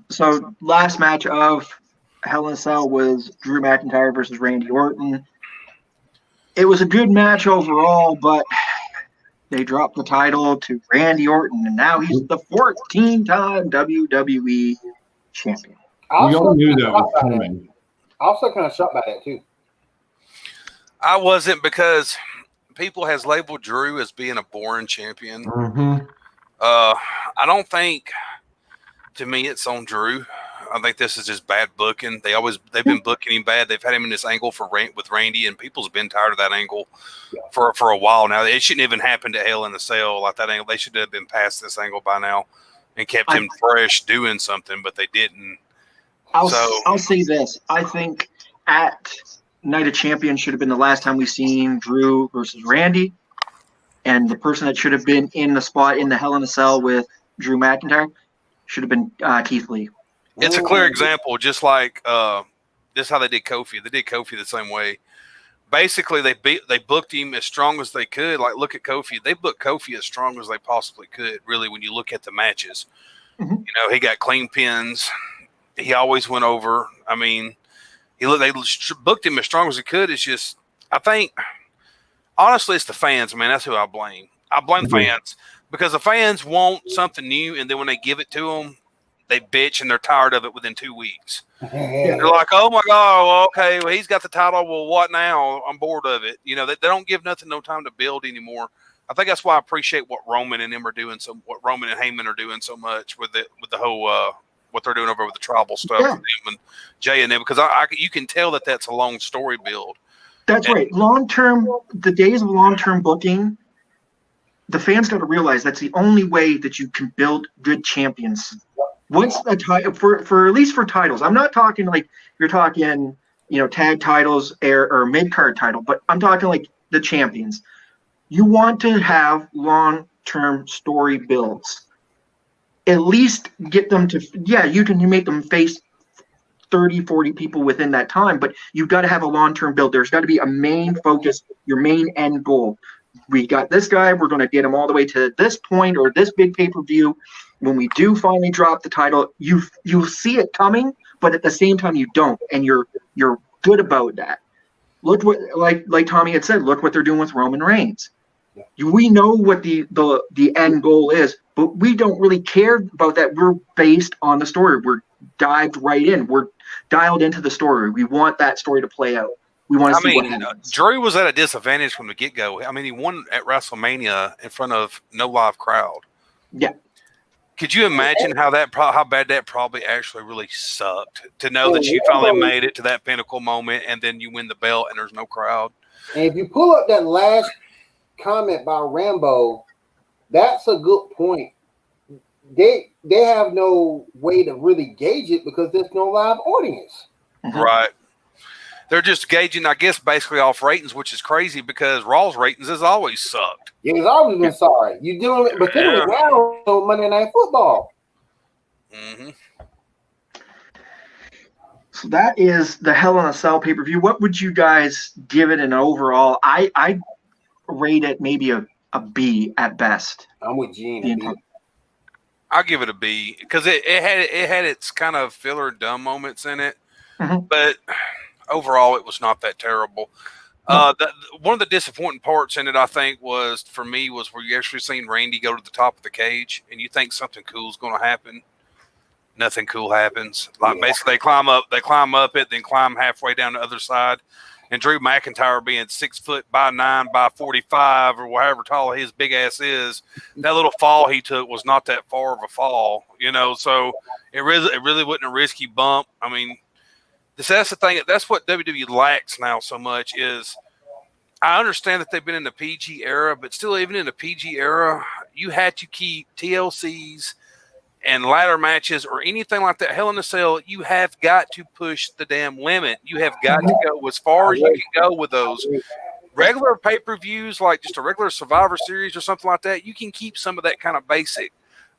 So last match of Hell in a Cell was Drew McIntyre versus Randy Orton. It was a good match overall, but they dropped the title to Randy Orton, and now he's the 14-time WWE champion. We all knew that was coming. I also kind of shocked by that too. I wasn't, because people has labeled Drew as being a boring champion. I don't think, to me, it's on Drew. I think this is just bad booking. They've been booking him bad. They've had him in this angle with Randy, and people's been tired of that angle for a while now. It shouldn't even happen to Hell in a Cell like that angle. They should have been past this angle by now and kept him fresh doing something, but they didn't. I'll say this. I think at Night of Champions should have been the last time we've seen Drew versus Randy, and the person that should have been in the spot in the Hell in a Cell with Drew McIntyre should have been Keith Lee. It's a clear example, just like this is how they did Kofi. They did Kofi the same way. Basically, they booked him as strong as they could. Like, look at Kofi. They booked Kofi as strong as they possibly could, really, when you look at the matches. You know, he got clean pins. He always went over. I mean, they booked him as strong as he could. It's just, I think, honestly, it's the fans, man. That's who I blame. I blame the fans, because the fans want something new, and then when they give it to them, they bitch and they're tired of it within 2 weeks. They're like, oh my God, well, okay, well, he's got the title. Well, what now? I'm bored of it. You know, they don't give nothing no time to build anymore. I think that's why I appreciate what Roman and them are doing, what Roman and Heyman are doing so much with the whole what they're doing over with the tribal stuff with them and Jay and them, because you can tell that that's a long story build. That's right. The days of long-term booking, the fans got to realize that's the only way that you can build good champions. Once a title, for at least for titles, I'm not talking like you're talking, tag titles or mid-card title, but I'm talking like the champions. You want to have long-term story builds. At least get them to, you can make them face 30, 40 people within that time, but you've got to have a long-term build. There's got to be a main focus, your main end goal. We got this guy, we're going to get him all the way to this point or this big pay-per-view. When we do finally drop the title, you'll see it coming, but at the same time you don't, and you're good about that. Look what, like Tommy had said, look what they're doing with Roman Reigns. We know what the end goal is, but we don't really care about that. We're based on the story. We're dived right in. We're dialed into the story. We want that story to play out. We want to see what happens. Drew was at a disadvantage from the get-go. I mean, he won at WrestleMania in front of no live crowd. Yeah. Could you imagine how bad that probably actually really sucked to know that you finally made it to that pinnacle moment and then you win the belt and there's no crowd? And if you pull up that last comment by Rambo, that's a good point. They have no way to really gauge it because there's no live audience. Right. They're just gauging, I guess, basically off ratings, which is crazy because Raw's ratings has always sucked. Yeah, it's always been sorry. You doing it, but then now on Monday Night Football. Mm-hmm. So that is the Hell in a Cell pay-per-view. What would you guys give it an overall? I rate it maybe a B at best. I'm with Gene. I'll give it a B because it had its kind of filler dumb moments in it, but overall it was not that terrible. One of the disappointing parts in it, I think, was where you actually seen Randy go to the top of the cage and you think something cool is going to happen. Nothing cool happens. Basically they climb up it, then climb halfway down the other side. And Drew McIntyre being 6 foot by 9 by 45 or however tall his big ass is, that little fall he took was not that far of a fall, so it really wasn't a risky bump. I mean, that's the thing. That's what WWE lacks now so much is I understand that they've been in the PG era, but still even in the PG era, you had to keep TLCs and ladder matches or anything like that, Hell in a Cell, you have got to push the damn limit. You have got to go as far as you can go with those. Regular pay-per-views, like just a regular Survivor Series or something like that, you can keep some of that kind of basic.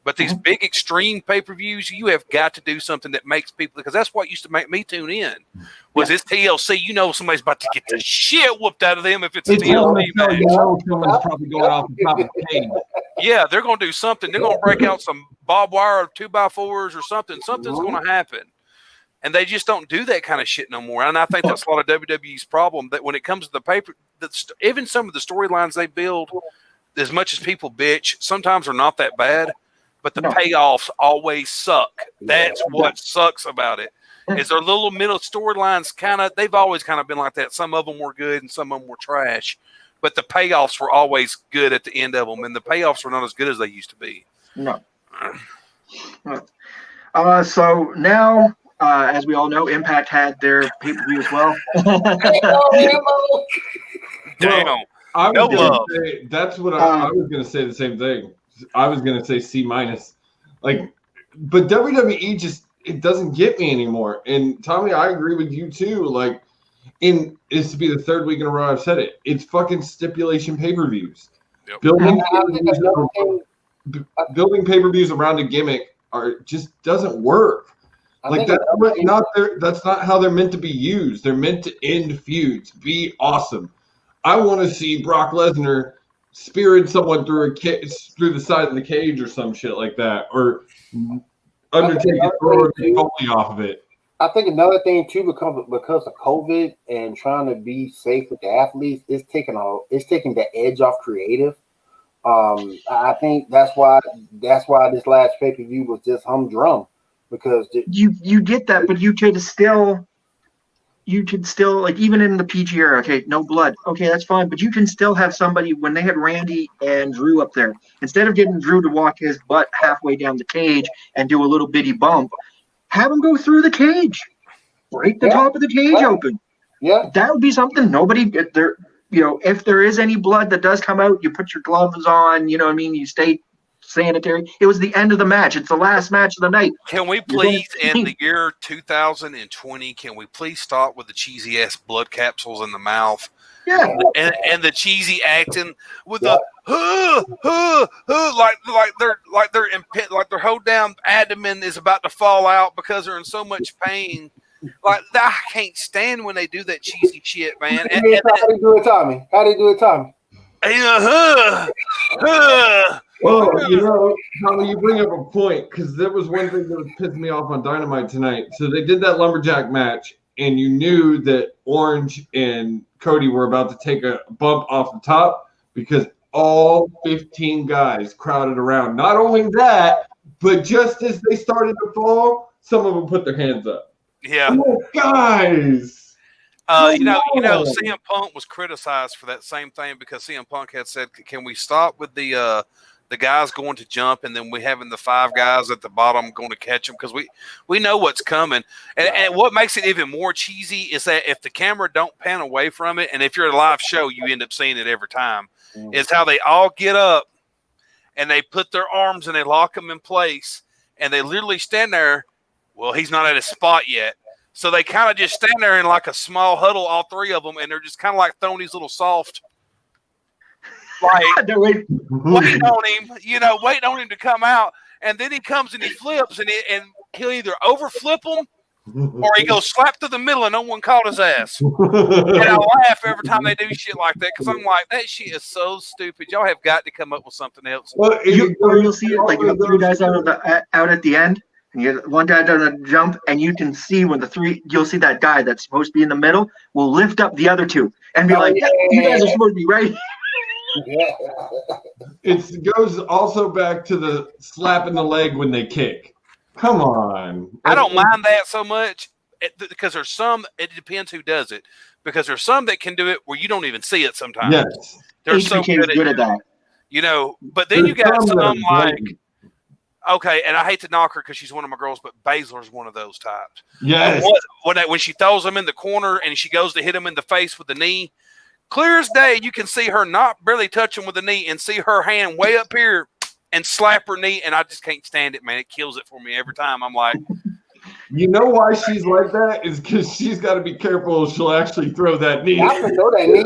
But these big extreme pay-per-views, you have got to do something that makes people, because that's what used to make me tune in. Was this TLC? Somebody's about to get the shit whooped out of them if it's a TLC match. Someone's probably going off the top of the cage. Yeah, they're going to do something. They're going to break out some barbed wire 2x4s or something. Something's going to happen. And they just don't do that kind of shit no more. And I think that's a lot of WWE's problem, that when it comes to the paper, even some of the storylines they build, as much as people bitch, sometimes are not that bad. But the payoffs always suck. That's what sucks about it. Is their little middle storylines they've always kind of been like that. Some of them were good and some of them were trash. But the payoffs were always good at the end of them. And the payoffs were not as good as they used to be. No. So now, as we all know, Impact had their pay-per-view as well. Damn. That's what I was going to say the same thing. I was going to say C-. But WWE it doesn't get me anymore. And Tommy, I agree with you too. It's to be the third week in a row I've said it. It's fucking stipulation pay-per-views. Yep. Building pay-per-views around a gimmick just doesn't work. That's not how they're meant to be used. They're meant to end feuds, be awesome. I want to see Brock Lesnar spearing someone through the side of the cage or some shit like that, or Undertaker throwing Foley off of it. I think another thing too, because of COVID and trying to be safe with the athletes, it's taking the edge off creative. I think that's why this last pay-per-view was just humdrum, because you get that, but you could still even in the PG era, okay, no blood, okay, that's fine, but you can still have somebody, when they had Randy and Drew up there, instead of getting Drew to walk his butt halfway down the cage and do a little bitty bump, have him go through the cage, break the top of the cage open. Yeah, that would be something. If there is any blood that does come out, you put your gloves on, you stay sanitary. It was the end of the match. It's the last match of the night. Can we please, in the year 2020, can we please stop with the cheesy ass blood capsules in the mouth? Yeah, and the cheesy acting with the their whole down abdomen is about to fall out because they're in so much pain. I can't stand when they do that cheesy shit, man. How do you do it, Tommy? Well, Tommy, you bring up a point, because there was one thing that was pissing me off on Dynamite tonight. So they did that lumberjack match, and you knew that Orange and Cody were about to take a bump off the top, because all 15 guys crowded around. Not only that, but just as they started to fall, some of them put their hands up. Yeah. Oh, guys. CM Punk was criticized for that same thing because CM Punk had said, "Can we stop with the guys going to jump and then we having the 5 guys at the bottom going to catch them because we know what's coming." And what makes it even more cheesy is that if the camera don't pan away from it, and if you're a live show, you end up seeing it every time. Is how they all get up and they put their arms and they lock them in place and they literally stand there. Well, he's not at his spot yet. So they kind of just stand there in like a small huddle, all 3 of them, and they're just kind of like throwing these little soft, like waiting on him, waiting on him to come out. And then he comes and he flips, and he'll either overflip them or he goes slap to the middle and no one caught his ass. And I laugh every time they do shit like that because I'm like, that shit is so stupid. Y'all have got to come up with something else. Well, you'll see it like you have 3 guys out at the end. And you get one guy does a jump, and you can see when you'll see that guy that's supposed to be in the middle will lift up the other 2 and be like, "You guys are supposed to be right." It goes also back to the slap in the leg when they kick. Come on. I don't mind that so much because there's some. It depends who does it because there's some that can do it where you don't even see it sometimes. Yes, they're so good at that. But then you got some like. Okay, and I hate to knock her because she's one of my girls, but Baszler's one of those types. Yes. When she throws him in the corner and she goes to hit him in the face with the knee, clear as day, you can see her not barely touch him with the knee and see her hand way up here and slap her knee, and I just can't stand it, man. It kills it for me every time. I'm like, you know why she's like that is because she's got to be careful. She'll actually throw that knee. I can throw that knee.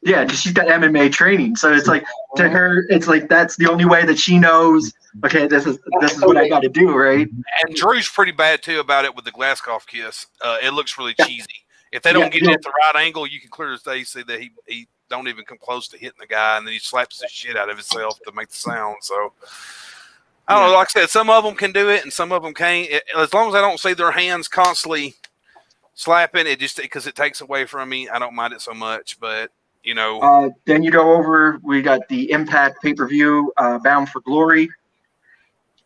Yeah, because she's got MMA training, so it's like to her, it's like that's the only way that she knows. Okay, this is what I got to do, right? And Drew's pretty bad too about it with the Glasscoff kiss. It looks really cheesy. If they don't get it at the right angle, you can clear as day see that he don't even come close to hitting the guy, and then he slaps the shit out of himself to make the sound. So I don't know. Like I said, some of them can do it, and some of them can't. As long as I don't see their hands constantly slapping, it just because it takes away from me, I don't mind it so much. But then you go over. We got the Impact pay-per-view, Bound for Glory.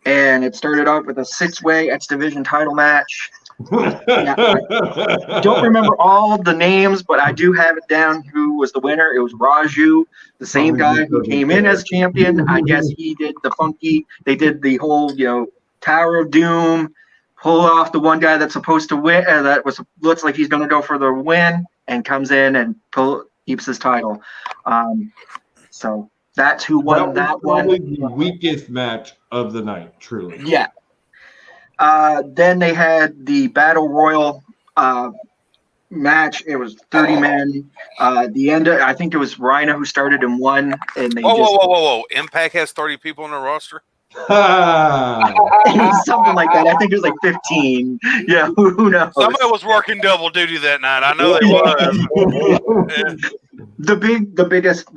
And it started out with a 6-way X Division title match. I don't remember all the names, but I do have it down who was the winner. It was Raju, the same guy who came in as champion. I guess he did the funky. They did the whole, Tower of Doom, pull off the one guy that's supposed to win. Looks like he's going to go for the win, and comes in and keeps his title. So that's who won that one. Probably the weakest match of the night, truly. Yeah. Then they had the Battle Royal match. It was 30 men. The end, I think it was Rhino who started and won. And they whoa. Impact has 30 people on their roster? Something like that. I think it was like 15. Yeah, who knows? Somebody was working double duty that night. I know they was. The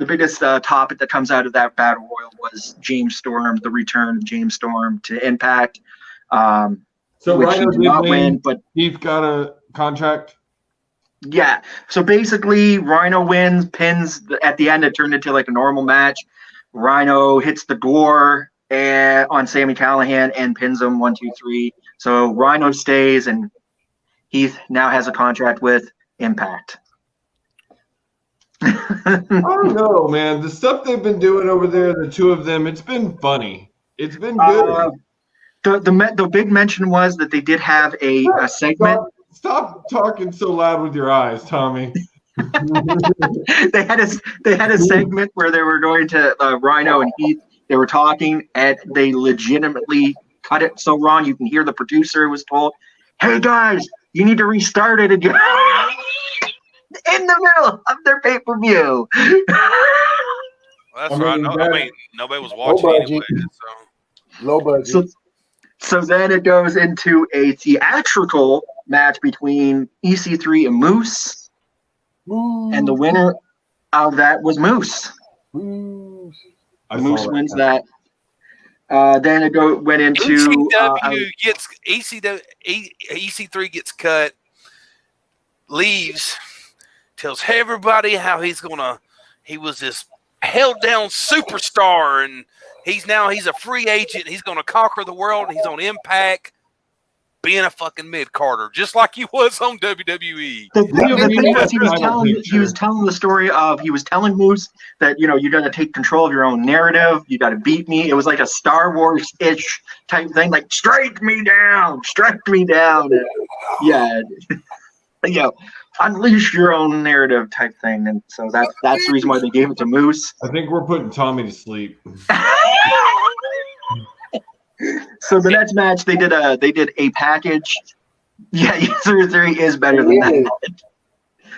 biggest topic that comes out of that Battle Royal was James Storm, the return of James Storm to Impact. So which he did not win, but Heath got a contract. Yeah. So basically, Rhino wins, pins at the end. It turned into like a normal match. Rhino hits the door on Sami Callihan and pins him 1, 2, 3. So Rhino stays, and Heath now has a contract with Impact. I don't know, man. The stuff they've been doing over there, the two of them, it's been funny. It's been good. The big mention was that they did have a segment. Stop talking so loud with your eyes, Tommy. They had a segment where they were going to Rhino and Heath. They were talking, and they legitimately cut it so wrong. You can hear the producer was told, "Hey guys, you need to restart it again." In the middle of their pay-per-view. That's right. Nobody was watching anyway. Low budget. So then it goes into a theatrical match between EC3 and Moose. And the winner of that was Moose. Moose wins that. Then it went into EC3 gets cut, leaves, tells everybody how he was this held down superstar, and he's a free agent. He's going to conquer the world. And he's on Impact, being a fucking mid-carder, just like he was on WWE. The thing was, he was telling the story of, he was telling Moose that, you know, you got to take control of your own narrative. You got to beat me. It was like a Star Wars-ish type thing, like strike me down. And, yeah, you know, unleash your own narrative type thing. And so that's the reason why they gave it to Moose. I think we're putting Tommy to sleep. So the next match, they did a package. Yeah, User Theory is better than that.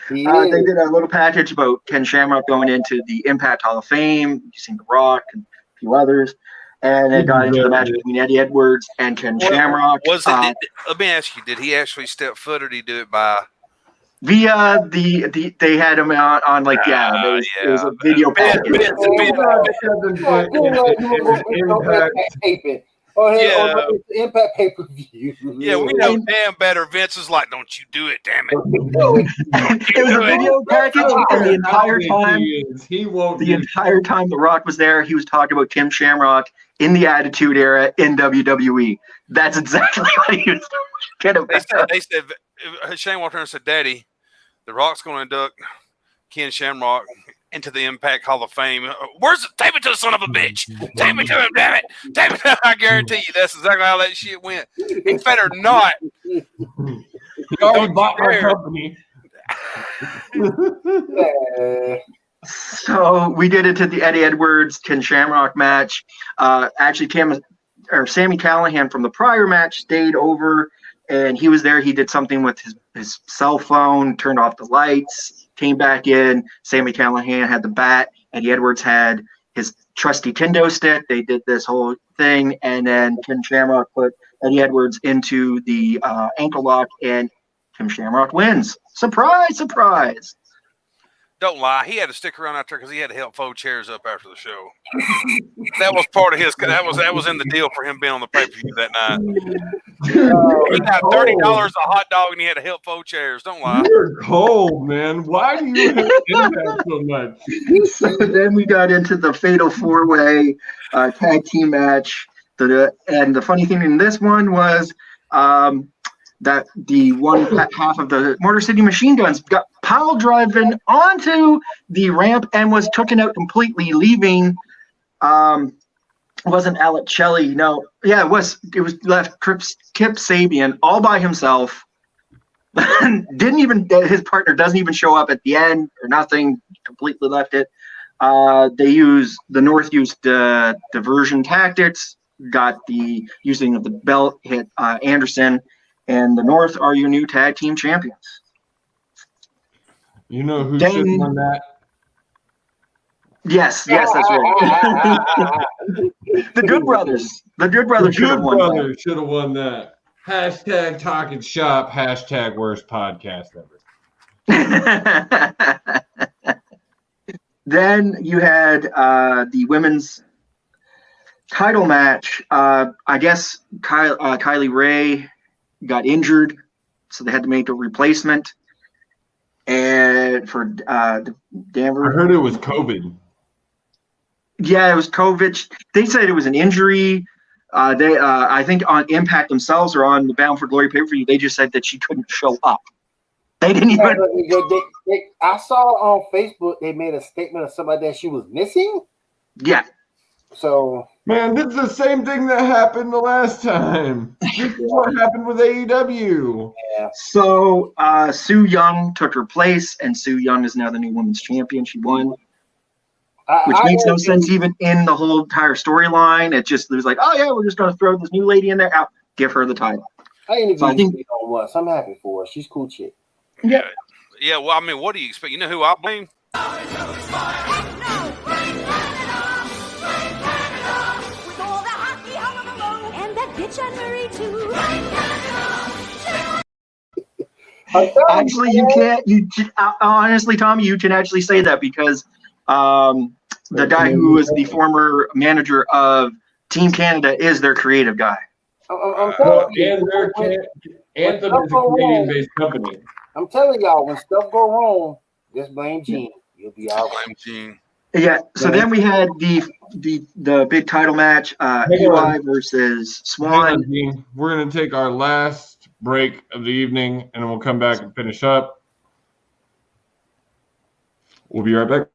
They did a little package about Ken Shamrock going into the Impact Hall of Fame. You've seen The Rock and a few others. And they got into the match between Eddie Edwards and Ken Shamrock. Let me ask you, did he actually step foot, or did he do it by via they had him on like it was a video package. Impact pay-per-view. Yeah, we know damn better. Vince is like, don't you do it, damn it. It was a video package, and the entire time The Rock was there, he was talking about Tim Shamrock in the Attitude Era in WWE. That's exactly what he was talking about. They said Shane walked around and said, Daddy, The Rock's going to induct Ken Shamrock into the Impact Hall of Fame. Where's it? Take me to the son of a bitch. Take me to him, damn it. Take me to I guarantee you that's exactly how that shit went. It's better not. He already bought my company. So we did it to the Eddie Edwards Ken Shamrock match. Actually, Sami Callihan from the prior match stayed over, and he was there. He did something with his cell phone, turned off the lights, came back in. Sami Callihan had the bat. Eddie Edwards had his trusty kendo stick. They did this whole thing, and then Ken Shamrock put Eddie Edwards into the ankle lock, and Ken Shamrock wins. Surprise, surprise. Don't lie. He had to stick around out there because he had to help fold chairs up after the show. That was part of his. That was in the deal for him being on the pay-per-view that night. He got $30 a hot dog, and he had to help fold chairs. Don't lie. You're cold, man. Why do you hate Impact so much? So then we got into the Fatal 4-Way tag team match. And the funny thing in this one was that the one half of the Motor City Machine Guns got pile driving onto the ramp and was taken out completely, leaving. It wasn't Alec Shelley. No, yeah, it was left Kip Sabian all by himself. His partner doesn't even show up at the end or nothing. Completely left it. The North used diversion tactics. Got the using of the belt, hit Anderson, and the North are your new tag team champions. You know who should have won that? Yes, that's right. The Good Brothers. The Good Brothers should have won that. Hashtag talking shop. Hashtag worst podcast ever. Then you had the women's title match. I guess Kylie Ray got injured, so they had to make a replacement. And for Danvers, I heard it was COVID. Yeah, it was COVID. They said it was an injury. I think on Impact themselves or on the Bound for Glory pay-per-view, they just said that she couldn't show up. They didn't even. I saw on Facebook they made a statement of somebody that she was missing. Yeah. So, man, this is the same thing that happened the last time. This is what happened with AEW. Yeah. So Sue Young took her place, and Sue Young is now the new women's champion. She won, which makes no sense even in the whole entire storyline. It was like, oh yeah, we're just going to throw this new lady in there. Out, give her the title. I think once. I'm happy for her. She's a cool chick. Yeah. Yeah. Well, I mean, what do you expect? You know who I blame? Actually, you can't. Honestly, Tommy, you can actually say that because the guy who was the former manager of Team Canada is their creative guy. Anthem is a Canadian-based company. I'm telling y'all, when stuff go wrong, just blame Gene. You'll be all right. Blame Gene. Yeah. So then we had the big title match, EY versus Hang on, Swan. Dean. We're going to take our last break of the evening, and then we'll come back and finish up. We'll be right back.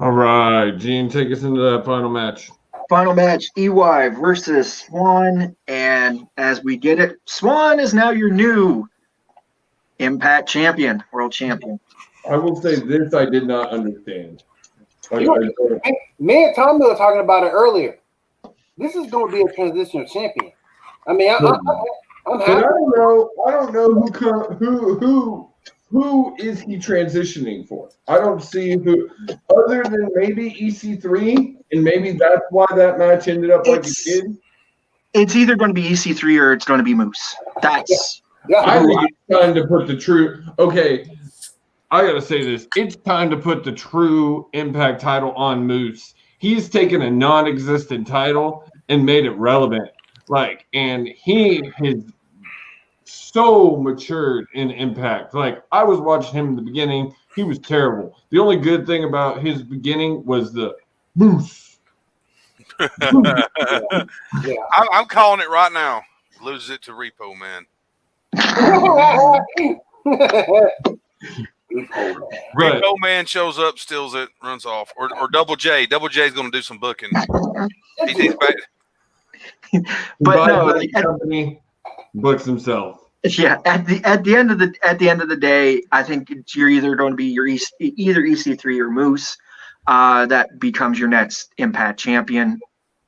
All right, Gene, take us into that final match. Final match, EY versus Swan. And as we get it, Swan is now your new Impact champion, world champion. I will say this I did not understand. Like, Me and Tommy were talking about it earlier. This is going to be a transitional champion. I mean, I'm but happy. I don't know who is he transitioning for. I don't see who, other than maybe EC3, and maybe that's why that match ended up like it did. It's either going to be EC3 or it's going to be Moose. That's I think it's time to put the true. Okay, I gotta say this. It's time to put the true Impact title on Moose. He's taken a non-existent title and made it relevant. Like, and he has so matured in Impact. Like, I was watching him in the beginning. He was terrible. The only good thing about his beginning was the Moose. I'm calling it right now. Loses it to Repo Man. Repo Man shows up, steals it, runs off, or Double J. Double J is going to do some booking. He's back. But no, like, company books himself. Yeah, at the end of the day, I think you're either going to be either EC3 or Moose. That becomes your next Impact champion.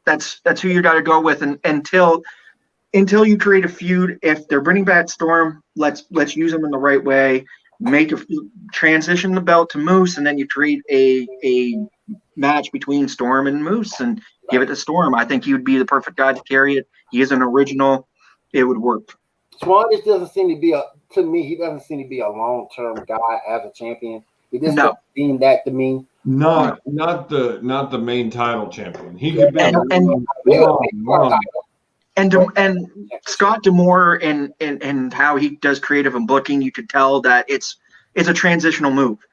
That's who you got to go with, and until you create a feud. If they're bringing back Storm, let's use them in the right way. Transition the belt to Moose, and then you create a match between Storm and Moose and give it to Storm. I think he would be the perfect guy to carry it. He is an original. It would work. Swan just doesn't seem to be he doesn't seem to be a long-term guy as a champion. He just doesn't seem that to me. Not the main title champion. He could be and Scott D'Amore and how he does creative and booking, you could tell that it's a transitional move.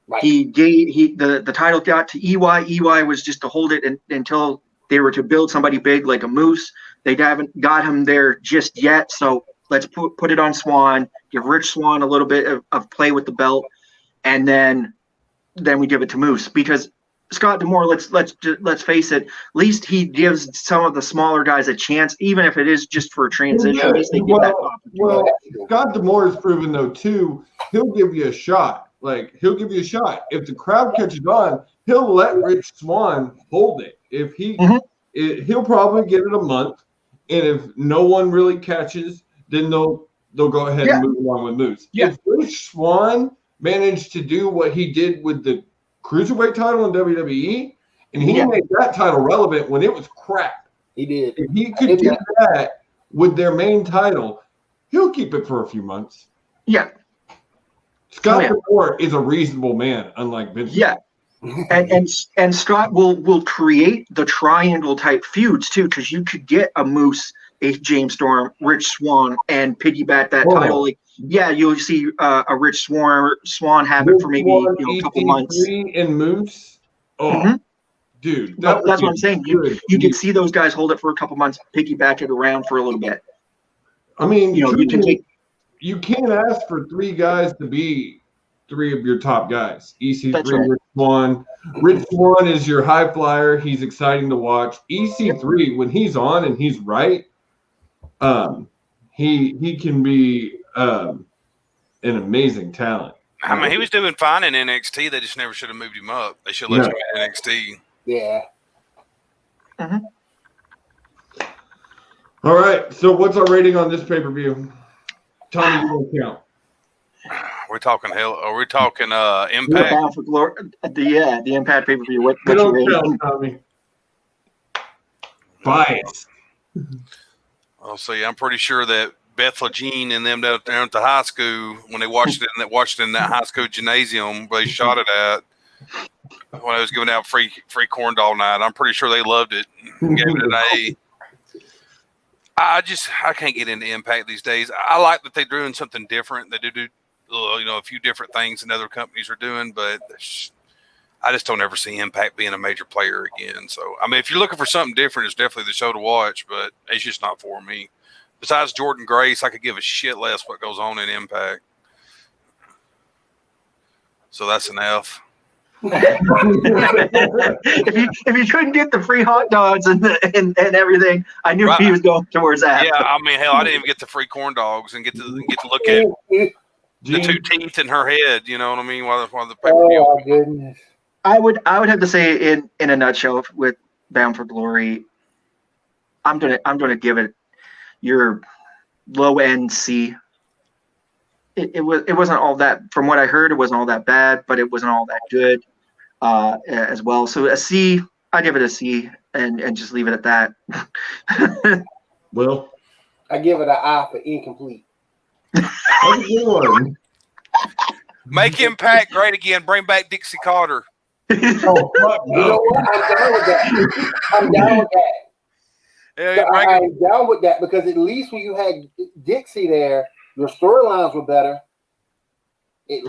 Right. The title got to EY. EY was just to hold it until they were to build somebody big like a Moose. They haven't got him there just yet, so let's put it on Swan. Give Rich Swan a little bit of play with the belt, and then we give it to Moose, because Scott D'Amore, let's face it, at least he gives some of the smaller guys a chance, even if it is just for a transition. Well, Scott D'Amore has proven though too, he'll give you a shot. Like, he'll give you a shot. If the crowd catches on, he'll let Rich Swan hold it. If he'll probably give it a month, and if no one really catches, then they'll go ahead and move along with Moose. Yeah. If Rich Swan managed to do what he did with the Cruiserweight title in WWE, and he made that title relevant when it was crap. He did. If he could do that with their main title, he'll keep it for a few months. Yeah. Scott D'Amore is a reasonable man, unlike Vince. Yeah. And Scott will create the triangle type feuds too, because you could get a Moose, a James Storm, Rich Swan, and piggyback that title. Like, you'll see a Rich Swan have it for maybe a couple months. And Moose, dude, that's what I'm saying. You can see those guys hold it for a couple months, piggyback it around for a little bit. I mean, you can't ask for three guys to be three of your top guys. EC3, right. Rich Swan. Rich Swan is your high flyer. He's exciting to watch. EC3, when he's on and he's right, he can be an amazing talent. I mean, he was doing fine in NXT. They just never should have moved him up. They should have left him in NXT. Yeah. All right. So what's our rating on this pay-per-view? Tommy, you don't count. We're talking hell. Are we talking We're Impact? bound for glory. The Impact pay-per-view. You What's your don't rating? count, Tommy. Bias. I'll see. I'm pretty sure that Beth Legene and them down there at the high school, when they watched it in that high school gymnasium where they shot it at, when I was giving out free corn dog night, I'm pretty sure they loved it. Gave it an A. I can't get into Impact these days. I like that they're doing something different. They do a few different things than other companies are doing, but I just don't ever see Impact being a major player again. So, I mean, if you're looking for something different, it's definitely the show to watch, but it's just not for me. Besides Jordan Grace, I could give a shit less what goes on in Impact. So that's an F. if you couldn't get the free hot dogs and everything, I knew he was going towards that. Yeah, I mean, hell, I didn't even get the free corn dogs and get to look at the two teeth in her head. You know what I mean? While the pay-per-view. Oh my goodness. I would have to say in a nutshell with Bound for Glory, I'm gonna give it your low end C. It wasn't all that, from what I heard, it wasn't all that bad, but it wasn't all that good as well. So a C, I give it a C and just leave it at that. Will? I give it an I for incomplete. That's a good one. Make Impact great again. Bring back Dixie Carter. Oh, fuck You know what? I'm down with that. Yeah, I'm down with that because at least when you had Dixie there, your storylines were better. And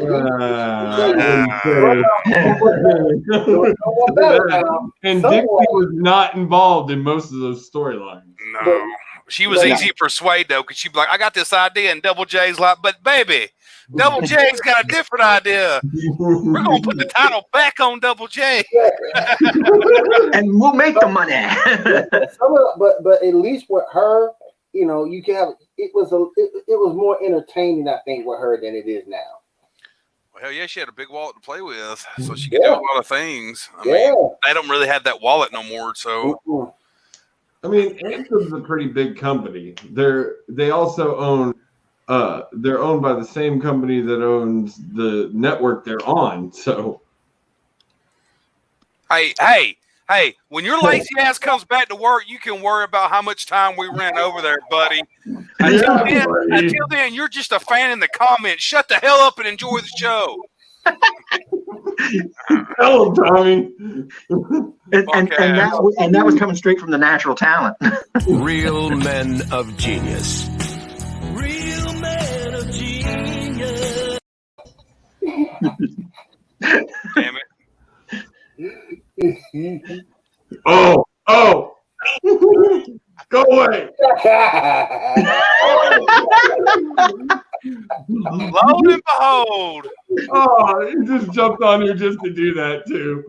Dixie was not involved in most of those storylines. No. She was easy to persuade, though, because she'd be like, I got this idea. And Double J's like, but baby, Double J's got a different idea. We're going to put the title back on Double J. And we'll make the money. but at least with her, you know, you can have it was more entertaining, I think, with her than it is now. Well, hell yeah, she had a big wallet to play with, so she could do a lot of things. I mean, they don't really have that wallet no more, so. I mean, Anthem's a pretty big company. They also own. They're owned by the same company that owns the network they're on. So, hey! When your lazy ass comes back to work, you can worry about how much time we ran over there, buddy. Until then, you're just a fan in the comments. Shut the hell up and enjoy the show. Hello, Tommy. And that was coming straight from the natural talent. Real men of genius. Real man of genius. Damn it. Oh. Go away. Lo and behold. Oh, he just jumped on here just to do that, too.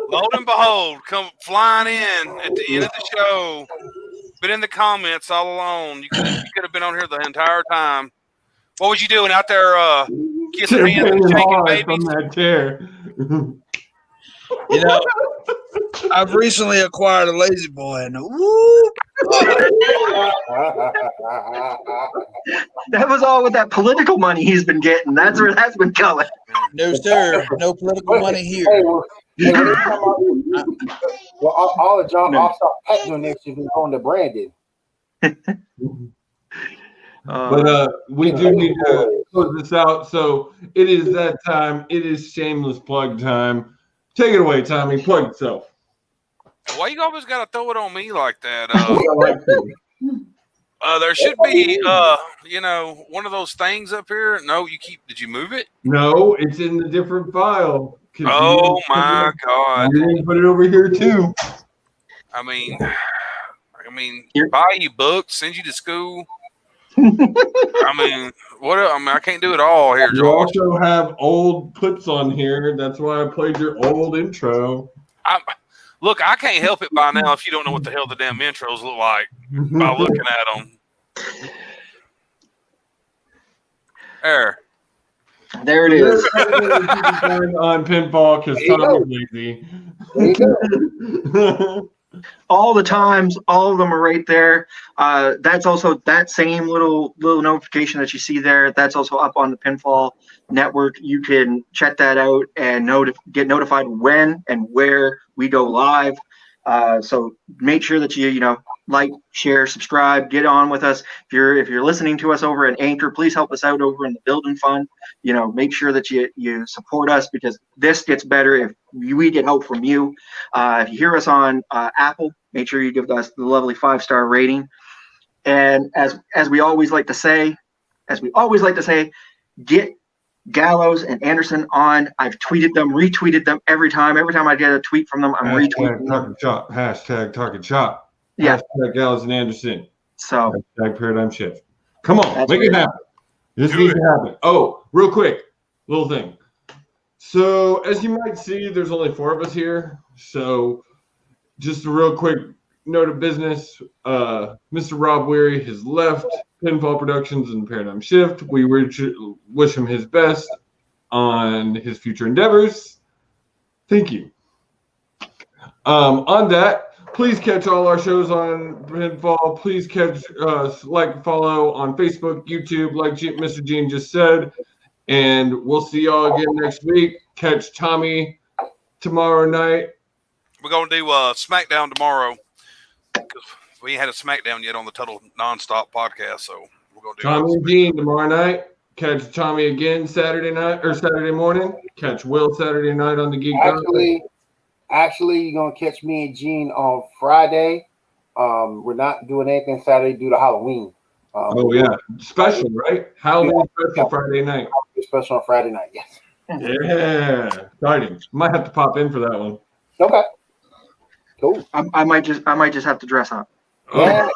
Lo and behold, come flying in at the end of the show. Been in the comments all along. You could have been on here the entire time. What was you doing out there kissing hands and shaking babies? From that chair. You know, I've recently acquired a lazy boy, and woo! That was all with that political money he's been getting. That's where that's been going. No, sir. No political money here. All of John Offstar Pat donations is on the Brandon. But we do need to close this out. So it is that time. It is shameless plug time. Take it away, Tommy. Plug yourself. Why you always got to throw it on me like that? There should be, one of those things up here. No, did you move it? No, it's in the different file. Oh, my God. You didn't put it over here, too. I mean, buy you books, send you to school. I can't do it all here, You George. also have old clips on here. That's why I played your old intro. Look, I can't help it by now if you don't know what the hell the damn intros look like by looking at them. There it is. On pinball because Tommy's lazy. There you go. All the times, all of them are right there. That's also that same little notification that you see there. That's also up on the Pinfall Network. You can check that out and get notified when and where we go live. So make sure that you like, share, subscribe, get on with us. If you're listening to us over at Anchor, please help us out over in the Building Fund. Make sure that you support us, because this gets better if we get help from you. If you hear us on Apple, make sure you give us the lovely 5-star rating. And as we always like to say, get Gallows and Anderson on. I've tweeted them, retweeted them every time. Every time I get a tweet from them, I'm retweeting them. Hashtag talking shop. Yeah. Hashtag Gallows and Anderson. So hashtag Paradigm Shift. Come on, That's make weird. it happen. This needs to happen. Oh, real quick, little thing. So as you might see, there's only 4 of us here. So just a real quick note of business. Mr. Rob Weary has left Pinfall Productions and Paradigm Shift. We wish him his best on his future endeavors. Thank you. On that, please catch all our shows on Pinfall. Please catch follow on Facebook, YouTube, like Mr. Gene just said. And we'll see y'all again next week. Catch Tommy tomorrow night. We're going to do SmackDown tomorrow, because we ain't had a SmackDown yet on the Total Nonstop podcast. So we're going to do Tommy and Gene tomorrow night. Catch Tommy again Saturday morning. Catch Will Saturday night on the Geek. Actually, you're going to catch me and Gene on Friday. We're not doing anything Saturday due to Halloween. Special, right? Halloween special Friday night. Special on Friday night, yes. Yeah, exciting. Might have to pop in for that one. Okay, cool. I might just have to dress up. Yeah.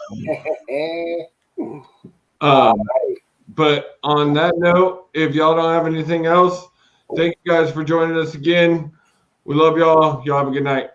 But on that note, if y'all don't have anything else, thank you guys for joining us again. We love y'all. Y'all have a good night.